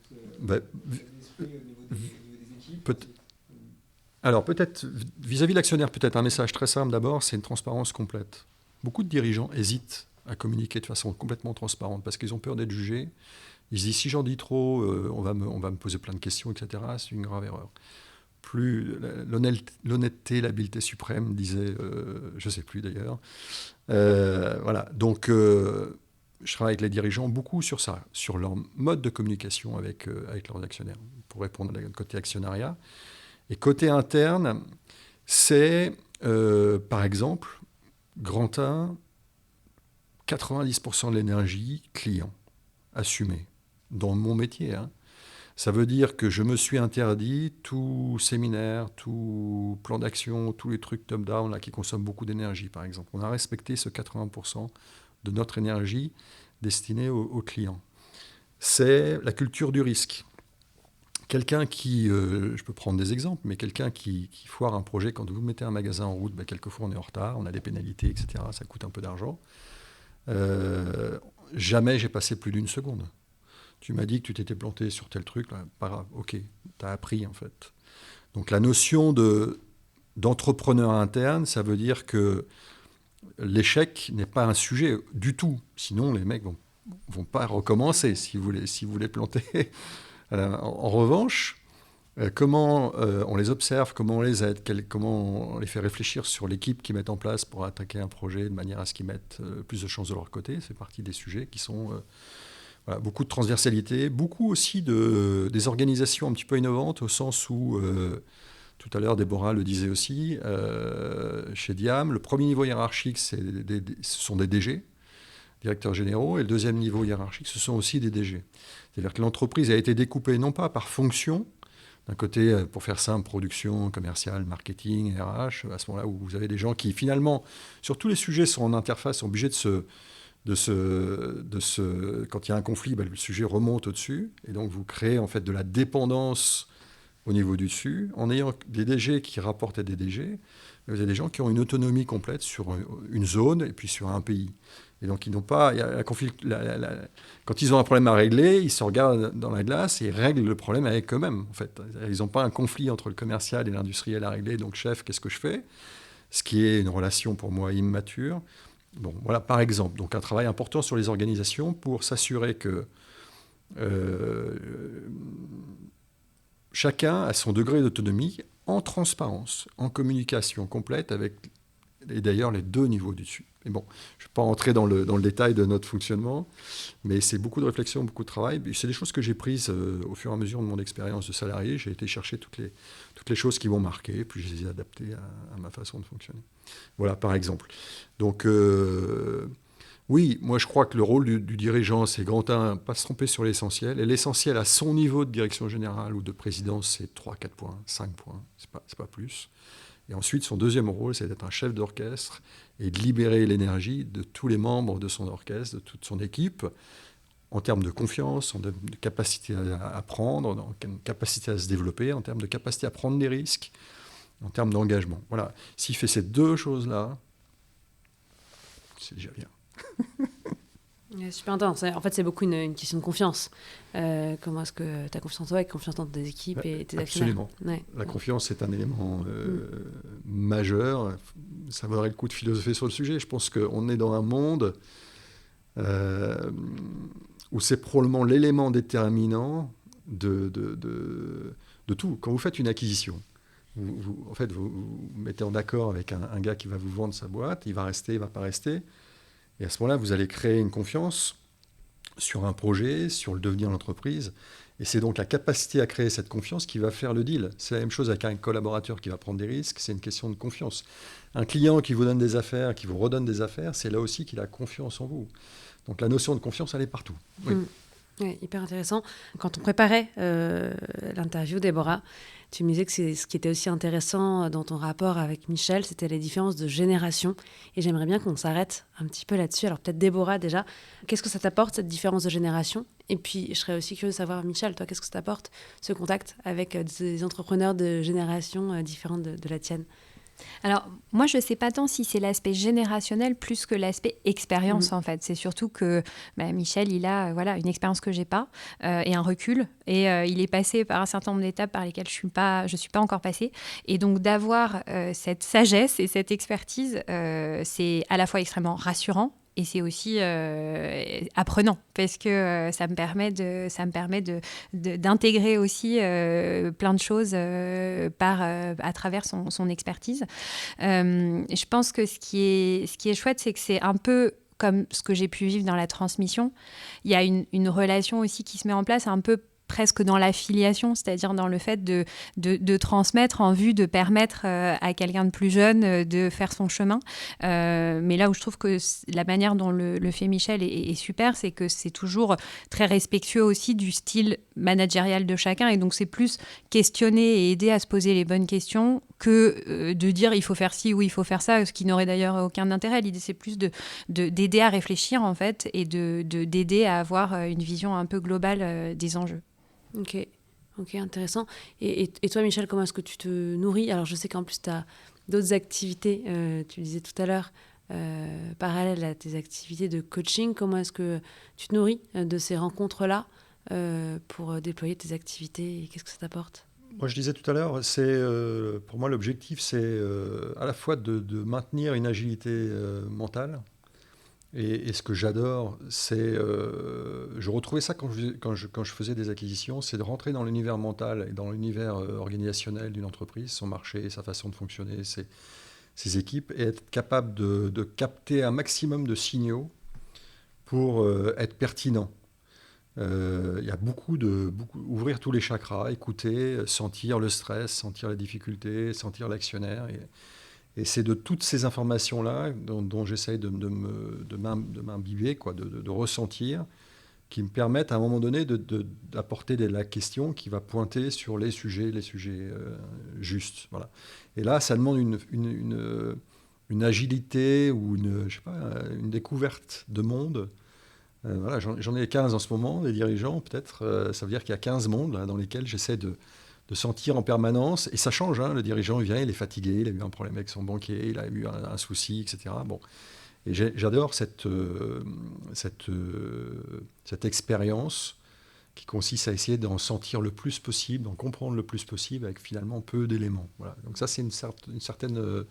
esprit au niveau des équipes? Alors peut-être, vis-à-vis de l'actionnaire, peut-être un message très simple d'abord, c'est une transparence complète. Beaucoup de dirigeants hésitent à communiquer de façon complètement transparente parce qu'ils ont peur d'être jugés. Ils se disent, si j'en dis trop, on va me poser plein de questions, etc. C'est une grave erreur. Plus l'honnêteté, l'habileté suprême, disait, je ne sais plus d'ailleurs. Voilà, donc je travaille avec les dirigeants beaucoup sur ça, sur leur mode de communication avec leurs actionnaires, pour répondre à côté actionnariat. Et côté interne, c'est, par exemple, grand 1, 90% de l'énergie client, assumée, dans mon métier. Hein. Ça veut dire que je me suis interdit tout séminaire, tout plan d'action, tous les trucs top-down là, qui consomment beaucoup d'énergie, par exemple. On a respecté ce 80% de notre énergie destinée aux clients. C'est la culture du risque. Quelqu'un qui, je peux prendre des exemples, mais quelqu'un qui foire un projet, quand vous mettez un magasin en route, quelquefois on est en retard, on a des pénalités, etc. Ça coûte un peu d'argent. Jamais j'ai passé plus d'une seconde. Tu m'as dit que tu t'étais planté sur tel truc, là, pas grave, ok, tu as appris en fait. Donc la notion d'entrepreneur interne, ça veut dire que l'échec n'est pas un sujet du tout. Sinon, les mecs vont pas recommencer si vous voulez planter. En revanche, comment on les observe, comment on les aide, comment on les fait réfléchir sur l'équipe qu'ils mettent en place pour attaquer un projet de manière à ce qu'ils mettent plus de chances de leur côté. C'est partie des sujets qui sont beaucoup de transversalité, beaucoup aussi des organisations un petit peu innovantes au sens où, tout à l'heure Déborah le disait aussi, chez Diam, le premier niveau hiérarchique, ce sont des DG, directeurs généraux, et le deuxième niveau hiérarchique, ce sont aussi des DG. C'est-à-dire que l'entreprise a été découpée non pas par fonction, d'un côté, pour faire simple, production, commercial, marketing, RH, à ce moment-là où vous avez des gens qui, finalement, sur tous les sujets, sont en interface, sont obligés quand il y a un conflit, le sujet remonte au-dessus, et donc vous créez en fait de la dépendance au niveau du dessus, en ayant des DG qui rapportent à des DG, vous avez des gens qui ont une autonomie complète sur une zone et puis sur un pays. Et donc, ils n'ont pas. Quand ils ont un problème à régler, ils se regardent dans la glace et ils règlent le problème avec eux-mêmes. En fait, ils n'ont pas un conflit entre le commercial et l'industriel à régler. Donc, chef, qu'est-ce que je fais? Ce qui est une relation pour moi immature. Bon, voilà, par exemple. Donc, un travail important sur les organisations pour s'assurer que chacun a son degré d'autonomie en transparence, en communication complète avec, et d'ailleurs, les deux niveaux du dessus. Mais bon, je ne vais pas rentrer dans le détail de notre fonctionnement, mais c'est beaucoup de réflexion, beaucoup de travail. C'est des choses que j'ai prises au fur et à mesure de mon expérience de salarié. J'ai été chercher toutes les choses qui m'ont marqué, puis je les ai adaptées à ma façon de fonctionner. Voilà, par exemple. Donc, oui, moi je crois que le rôle du dirigeant, c'est grand 1, pas se tromper sur l'essentiel. Et l'essentiel à son niveau de direction générale ou de présidence, c'est 3, 4 points, 5 points, c'est pas plus. Et ensuite, son deuxième rôle, c'est d'être un chef d'orchestre et de libérer l'énergie de tous les membres de son orchestre, de toute son équipe, en termes de confiance, de capacité à apprendre, en capacité à se développer, en termes de capacité à prendre des risques, en termes d'engagement. Voilà. S'il fait ces deux choses-là, c'est déjà bien. Super intense. En fait, c'est beaucoup une question de confiance. Comment est-ce que tu as confiance en toi et confiance dans tes équipes et tes actionnaires? Absolument. Ouais. La confiance est un élément majeur. Ça vaudrait le coup de philosopher sur le sujet. Je pense qu'on est dans un monde où c'est probablement l'élément déterminant de tout. Quand vous faites une acquisition, vous mettez en accord avec un gars qui va vous vendre sa boîte, il va rester, il ne va pas rester. Et à ce moment-là, vous allez créer une confiance sur un projet, sur le devenir de l'entreprise. Et c'est donc la capacité à créer cette confiance qui va faire le deal. C'est la même chose avec un collaborateur qui va prendre des risques, c'est une question de confiance. Un client qui vous donne des affaires, qui vous redonne des affaires, c'est là aussi qu'il a confiance en vous. Donc la notion de confiance, elle est partout. Oui. Ouais, hyper intéressant. Quand on préparait l'interview, Déborah, tu me disais que ce qui était aussi intéressant dans ton rapport avec Michel, c'était les différences de génération. Et j'aimerais bien qu'on s'arrête un petit peu là-dessus. Alors peut-être Déborah déjà, qu'est-ce que ça t'apporte cette différence de génération ? Et puis je serais aussi curieuse de savoir, Michel, toi, qu'est-ce que ça t'apporte ce contact avec des entrepreneurs de générations différentes de la tienne ? Alors, moi, je ne sais pas tant si c'est l'aspect générationnel plus que l'aspect expérience, en fait. C'est surtout que Michel, il a une expérience que je n'ai pas et un recul. Et il est passé par un certain nombre d'étapes par lesquelles je suis pas encore passée. Et donc, d'avoir cette sagesse et cette expertise, c'est à la fois extrêmement rassurant. Et c'est aussi apprenant parce que ça me permet d'intégrer aussi plein de choses à travers son expertise. Je pense que ce qui est chouette, c'est que c'est un peu comme ce que j'ai pu vivre dans la transmission. Il y a une relation aussi qui se met en place un peu presque dans l'affiliation, c'est-à-dire dans le fait de transmettre en vue de permettre à quelqu'un de plus jeune de faire son chemin. Mais là où je trouve que la manière dont le fait Michel est super, c'est que c'est toujours très respectueux aussi du style managérial de chacun. Et donc, c'est plus questionner et aider à se poser les bonnes questions que de dire il faut faire ci ou il faut faire ça, ce qui n'aurait d'ailleurs aucun intérêt. L'idée, c'est plus d'aider à réfléchir, en fait, et d'aider à avoir une vision un peu globale des enjeux. Ok, intéressant. Et toi, Michel, comment est-ce que tu te nourris ? Alors, je sais qu'en plus, tu as d'autres activités, tu disais tout à l'heure, parallèles à tes activités de coaching. Comment est-ce que tu te nourris de ces rencontres-là pour déployer tes activités et qu'est-ce que ça t'apporte ? Moi, je disais tout à l'heure, pour moi, l'objectif, c'est à la fois de maintenir une agilité mentale. Et ce que j'adore, c'est... je retrouvais ça quand je faisais des acquisitions, c'est de rentrer dans l'univers mental et dans l'univers organisationnel d'une entreprise, son marché, sa façon de fonctionner, ses équipes, et être capable de capter un maximum de signaux pour être pertinent. Il y a beaucoup ouvrir tous les chakras, écouter, sentir le stress, sentir la difficulté, sentir l'actionnaire. Et c'est de toutes ces informations-là dont j'essaye de m'imbiber, de ressentir, qui me permettent à un moment donné d'apporter la question qui va pointer sur les sujets justes. Voilà. Et là, ça demande une agilité ou une découverte de monde. Voilà, j'en ai 15 en ce moment, des dirigeants peut-être. Ça veut dire qu'il y a 15 mondes là, dans lesquels j'essaie de sentir en permanence, et ça change, hein, le dirigeant il vient, il est fatigué, il a eu un problème avec son banquier, il a eu un souci, etc. Bon. Et j'adore cette expérience qui consiste à essayer d'en sentir le plus possible, d'en comprendre le plus possible avec finalement peu d'éléments. Voilà. Donc ça, c'est une certaine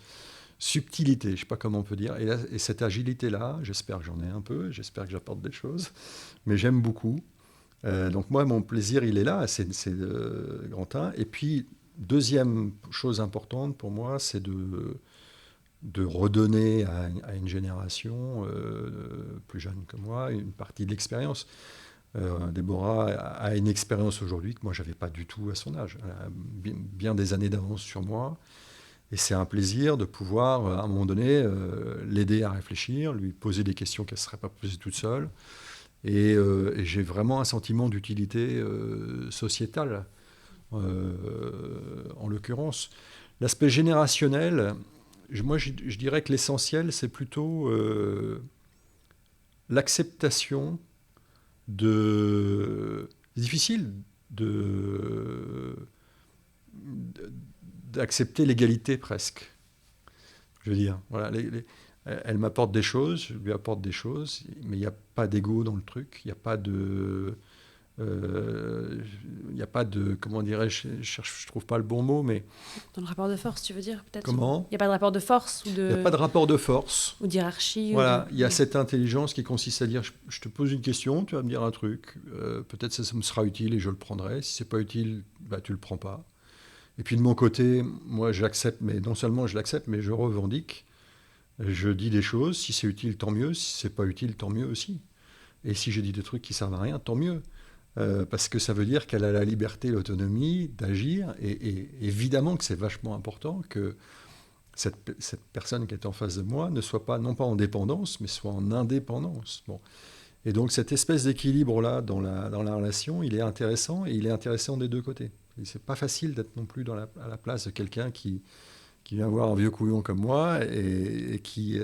subtilité, je ne sais pas comment on peut dire. Et cette agilité-là, j'espère que j'en ai un peu, j'espère que j'apporte des choses, mais j'aime beaucoup. Donc moi, mon plaisir, il est là, c'est grand 1. Et puis, deuxième chose importante pour moi, c'est de redonner à une génération plus jeune que moi une partie de l'expérience. Déborah a une expérience aujourd'hui que moi, je n'avais pas du tout à son âge. Elle a bien des années d'avance sur moi. Et c'est un plaisir de pouvoir, à un moment donné, l'aider à réfléchir, lui poser des questions qu'elle ne se serait pas posées toute seule. Et j'ai vraiment un sentiment d'utilité sociétale, en l'occurrence. L'aspect générationnel, moi je dirais que l'essentiel, c'est plutôt l'acceptation de... C'est difficile d'accepter l'égalité presque. Je veux dire, voilà, elle m'apporte des choses, je lui apporte des choses, mais il n'y a pas d'ego dans le truc, il n'y a pas de... il a pas de, comment dirais-je, je trouve pas le bon mot, mais... Dans le rapport de force, tu veux dire, peut-être? Comment ? Il n'y a pas de rapport de force Il n'y a pas de rapport de force. Ou d'hierarchie. Voilà, il y a cette intelligence qui consiste à dire, je te pose une question, tu vas me dire un truc, peut-être ça me sera utile et je le prendrai. Si c'est pas utile, bah, tu le prends pas. Et puis de mon côté, moi j'accepte, mais non seulement je l'accepte, mais je revendique. Je dis des choses, si c'est utile, tant mieux. Si c'est pas utile, tant mieux aussi. Et si j'ai dit des trucs qui servent à rien, tant mieux. Parce que ça veut dire qu'elle a la liberté, l'autonomie d'agir. Et évidemment que c'est vachement important que cette personne qui est en face de moi ne soit pas, non pas en dépendance, mais soit en indépendance. Bon. Et donc cette espèce d'équilibre-là dans la relation, il est intéressant, et il est intéressant des deux côtés. Et c'est pas facile d'être non plus à la place de quelqu'un qui vient voir un vieux couillon comme moi et qui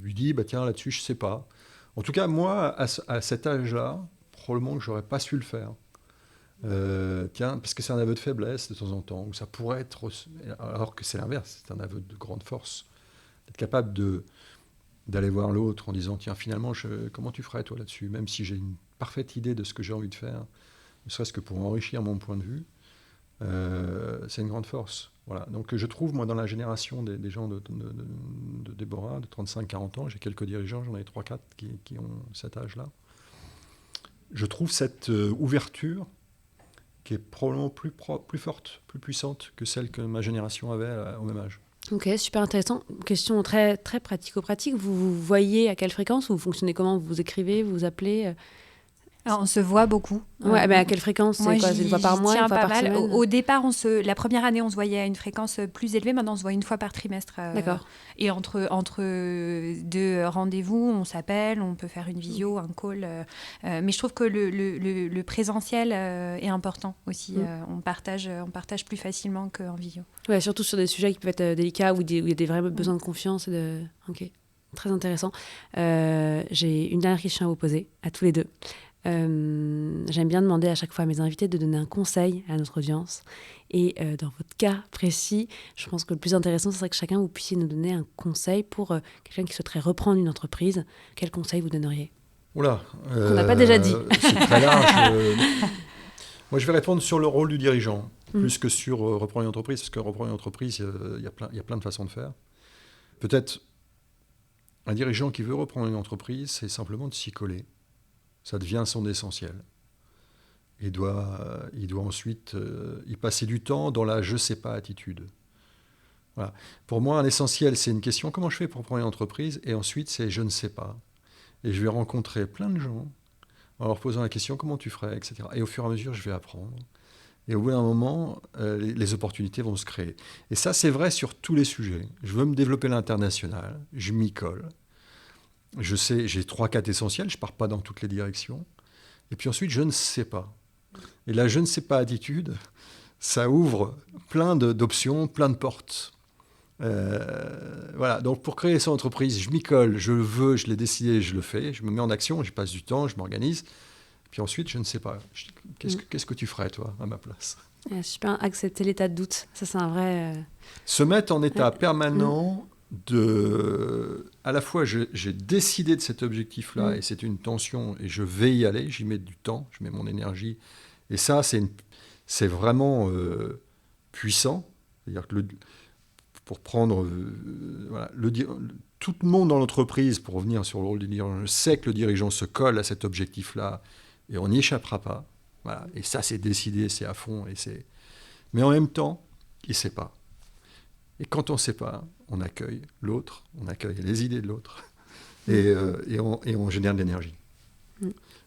lui dit bah, « tiens, là-dessus, je sais pas ». En tout cas, moi, à cet âge-là, probablement que j'aurais pas su le faire. Tiens, parce que c'est un aveu de faiblesse de temps en temps, ou ça pourrait être... Alors que c'est l'inverse, c'est un aveu de grande force. D'être capable d'aller voir l'autre en disant « tiens, finalement, comment tu ferais toi là-dessus ?» Même si j'ai une parfaite idée de ce que j'ai envie de faire, ne serait-ce que pour enrichir mon point de vue, c'est une grande force. Voilà. Donc je trouve, moi, dans la génération des gens de Déborah, de 35-40 ans, j'ai quelques dirigeants, j'en ai 3-4 qui ont cet âge-là, je trouve cette ouverture qui est probablement plus forte, plus puissante que celle que ma génération avait au même âge. Ok, super intéressant. Question très, très pratico-pratique. Vous voyez à quelle fréquence? Vous fonctionnez comment? Vous écrivez, vous vous appelez? Alors, on se voit beaucoup. Ouais, mais à quelle fréquence? C'est quoi? C'est une fois par mois, une fois par semaine? Au départ, la première année, on se voyait à une fréquence plus élevée. Maintenant, on se voit une fois par trimestre. D'accord. Et entre deux rendez-vous, on s'appelle, on peut faire une visio, un call. Mais je trouve que le présentiel est important aussi. On partage plus facilement qu'en visio. Ouais, surtout sur des sujets qui peuvent être délicats, où il y a des vrais besoins de confiance. Ok, très intéressant. J'ai une dernière question à vous poser, à tous les deux. J'aime bien demander à chaque fois à mes invités de donner un conseil à notre audience. Et dans votre cas précis, je pense que le plus intéressant, ce serait que chacun vous puissiez nous donner un conseil pour quelqu'un qui souhaiterait reprendre une entreprise. Quel conseil vous donneriez? Oula, qu'on n'a pas déjà dit. C'est très large. Moi, je vais répondre sur le rôle du dirigeant, plus que sur reprendre une entreprise, parce que reprendre une entreprise, il y a plein de façons de faire. Peut-être un dirigeant qui veut reprendre une entreprise, c'est simplement de s'y coller. Ça devient son essentiel. Il doit ensuite y passer du temps dans la « je sais pas » attitude. Voilà. Pour moi, un essentiel, c'est une question « comment je fais pour prendre une entreprise ?» Et ensuite, c'est « je ne sais pas ». Et je vais rencontrer plein de gens en leur posant la question « comment tu ferais ?» etc. Et au fur et à mesure, je vais apprendre. Et au bout d'un moment, les opportunités vont se créer. Et ça, c'est vrai sur tous les sujets. Je veux me développer à l'international, je m'y colle. Je sais, j'ai 3-4 essentiels, je ne pars pas dans toutes les directions. Et puis ensuite, je ne sais pas. Et là, je ne sais pas attitude, ça ouvre plein d'options, plein de portes. Voilà, donc pour créer son entreprise, je m'y colle, je le veux, je l'ai décidé, je le fais, je me mets en action, je passe du temps, je m'organise. Et puis ensuite, je ne sais pas. Qu'est-ce que tu ferais, toi, à ma place? Super, accepter l'état de doute. Ça, c'est un vrai... Se mettre en état permanent à la fois, j'ai décidé de cet objectif-là, et c'est une tension, et je vais y aller, j'y mets du temps, je mets mon énergie. Et ça, c'est vraiment puissant. C'est-à-dire que pour prendre... voilà, tout le monde dans l'entreprise, pour revenir sur le rôle du dirigeant, je sais que le dirigeant se colle à cet objectif-là, et on n'y échappera pas. Voilà. Et ça, c'est décidé, c'est à fond. Mais en même temps, il ne sait pas. Et quand on ne sait pas, on accueille l'autre, on accueille les idées de l'autre, et on génère de l'énergie.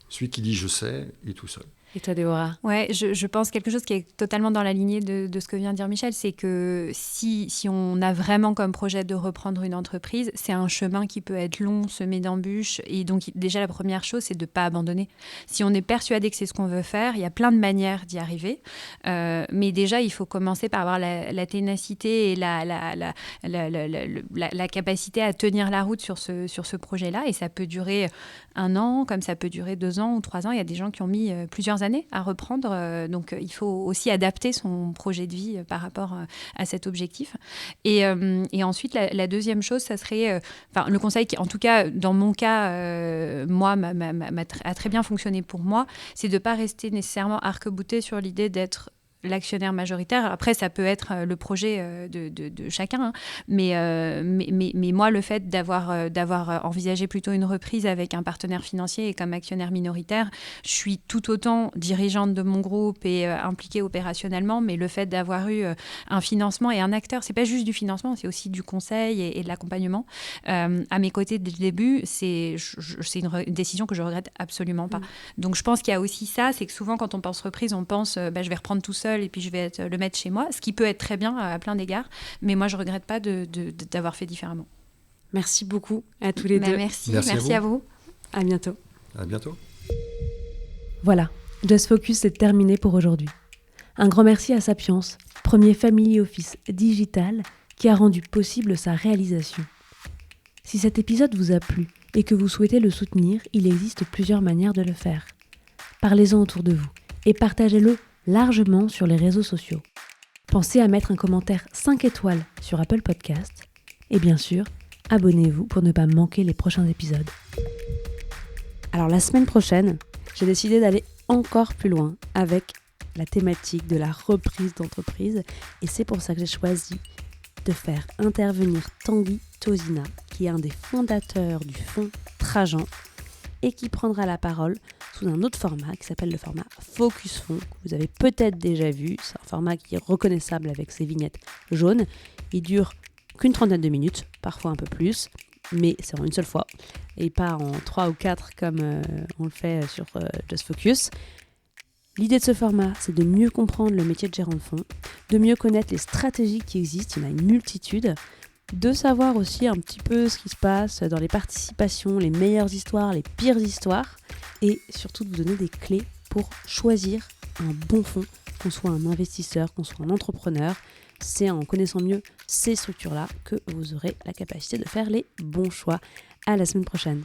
Celui qui dit « je sais » est tout seul. Et toi, Déborah? Ouais, je pense quelque chose qui est totalement dans la lignée de ce que vient de dire Michel, c'est que si on a vraiment comme projet de reprendre une entreprise, c'est un chemin qui peut être long, semé d'embûches. Et donc, déjà, la première chose, c'est de ne pas abandonner. Si on est persuadé que c'est ce qu'on veut faire, il y a plein de manières d'y arriver. Mais déjà, il faut commencer par avoir la ténacité et la capacité à tenir la route sur ce projet-là. Et ça peut durer 1 an, comme ça peut durer 2 ans ou 3 ans. Il y a des gens qui ont mis plusieurs années années à reprendre. Donc, il faut aussi adapter son projet de vie par rapport à cet objectif. Et ensuite, la deuxième chose, ça serait... le conseil qui, en tout cas, dans mon cas, a très bien fonctionné pour moi, c'est de ne pas rester nécessairement arc-bouté sur l'idée d'être l'actionnaire majoritaire. Après, ça peut être le projet de chacun, hein. Mais moi, le fait d'avoir envisagé plutôt une reprise avec un partenaire financier et comme actionnaire minoritaire, je suis tout autant dirigeante de mon groupe et impliquée opérationnellement, mais le fait d'avoir eu un financement et un acteur, c'est pas juste du financement, c'est aussi du conseil et de l'accompagnement. À mes côtés dès le début, c'est une décision que je regrette absolument pas. Donc, je pense qu'il y a aussi ça, c'est que souvent, quand on pense reprise, on pense je vais reprendre tout seul et puis je vais le mettre chez moi, ce qui peut être très bien à plein d'égards, mais moi je regrette pas d'avoir fait différemment. Merci beaucoup à tous les deux. Merci à vous. À bientôt. À bientôt. Voilà, Just Focus c'est terminé pour aujourd'hui. Un grand merci à Sapiens, premier family office digital qui a rendu possible sa réalisation. Si cet épisode vous a plu et que vous souhaitez le soutenir, il existe plusieurs manières de le faire. Parlez-en autour de vous et partagez-le largement sur les réseaux sociaux. Pensez à mettre un commentaire 5 étoiles sur Apple Podcast et bien sûr, abonnez-vous pour ne pas manquer les prochains épisodes. Alors la semaine prochaine, j'ai décidé d'aller encore plus loin avec la thématique de la reprise d'entreprise et c'est pour ça que j'ai choisi de faire intervenir Tanguy Tozina, qui est un des fondateurs du fonds Trajan et qui prendra la parole sous un autre format qui s'appelle le format Focus Fonds, que vous avez peut-être déjà vu. C'est un format qui est reconnaissable avec ses vignettes jaunes. Il dure qu'une 30aine de minutes, parfois un peu plus, mais c'est en une seule fois, et pas en 3 ou 4 comme on le fait sur Just Focus. L'idée de ce format, c'est de mieux comprendre le métier de gérant de fonds, de mieux connaître les stratégies qui existent, il y en a une multitude, de savoir aussi un petit peu ce qui se passe dans les participations, les meilleures histoires, les pires histoires, et surtout de vous donner des clés pour choisir un bon fonds, qu'on soit un investisseur, qu'on soit un entrepreneur. C'est en connaissant mieux ces structures-là que vous aurez la capacité de faire les bons choix. À la semaine prochaine.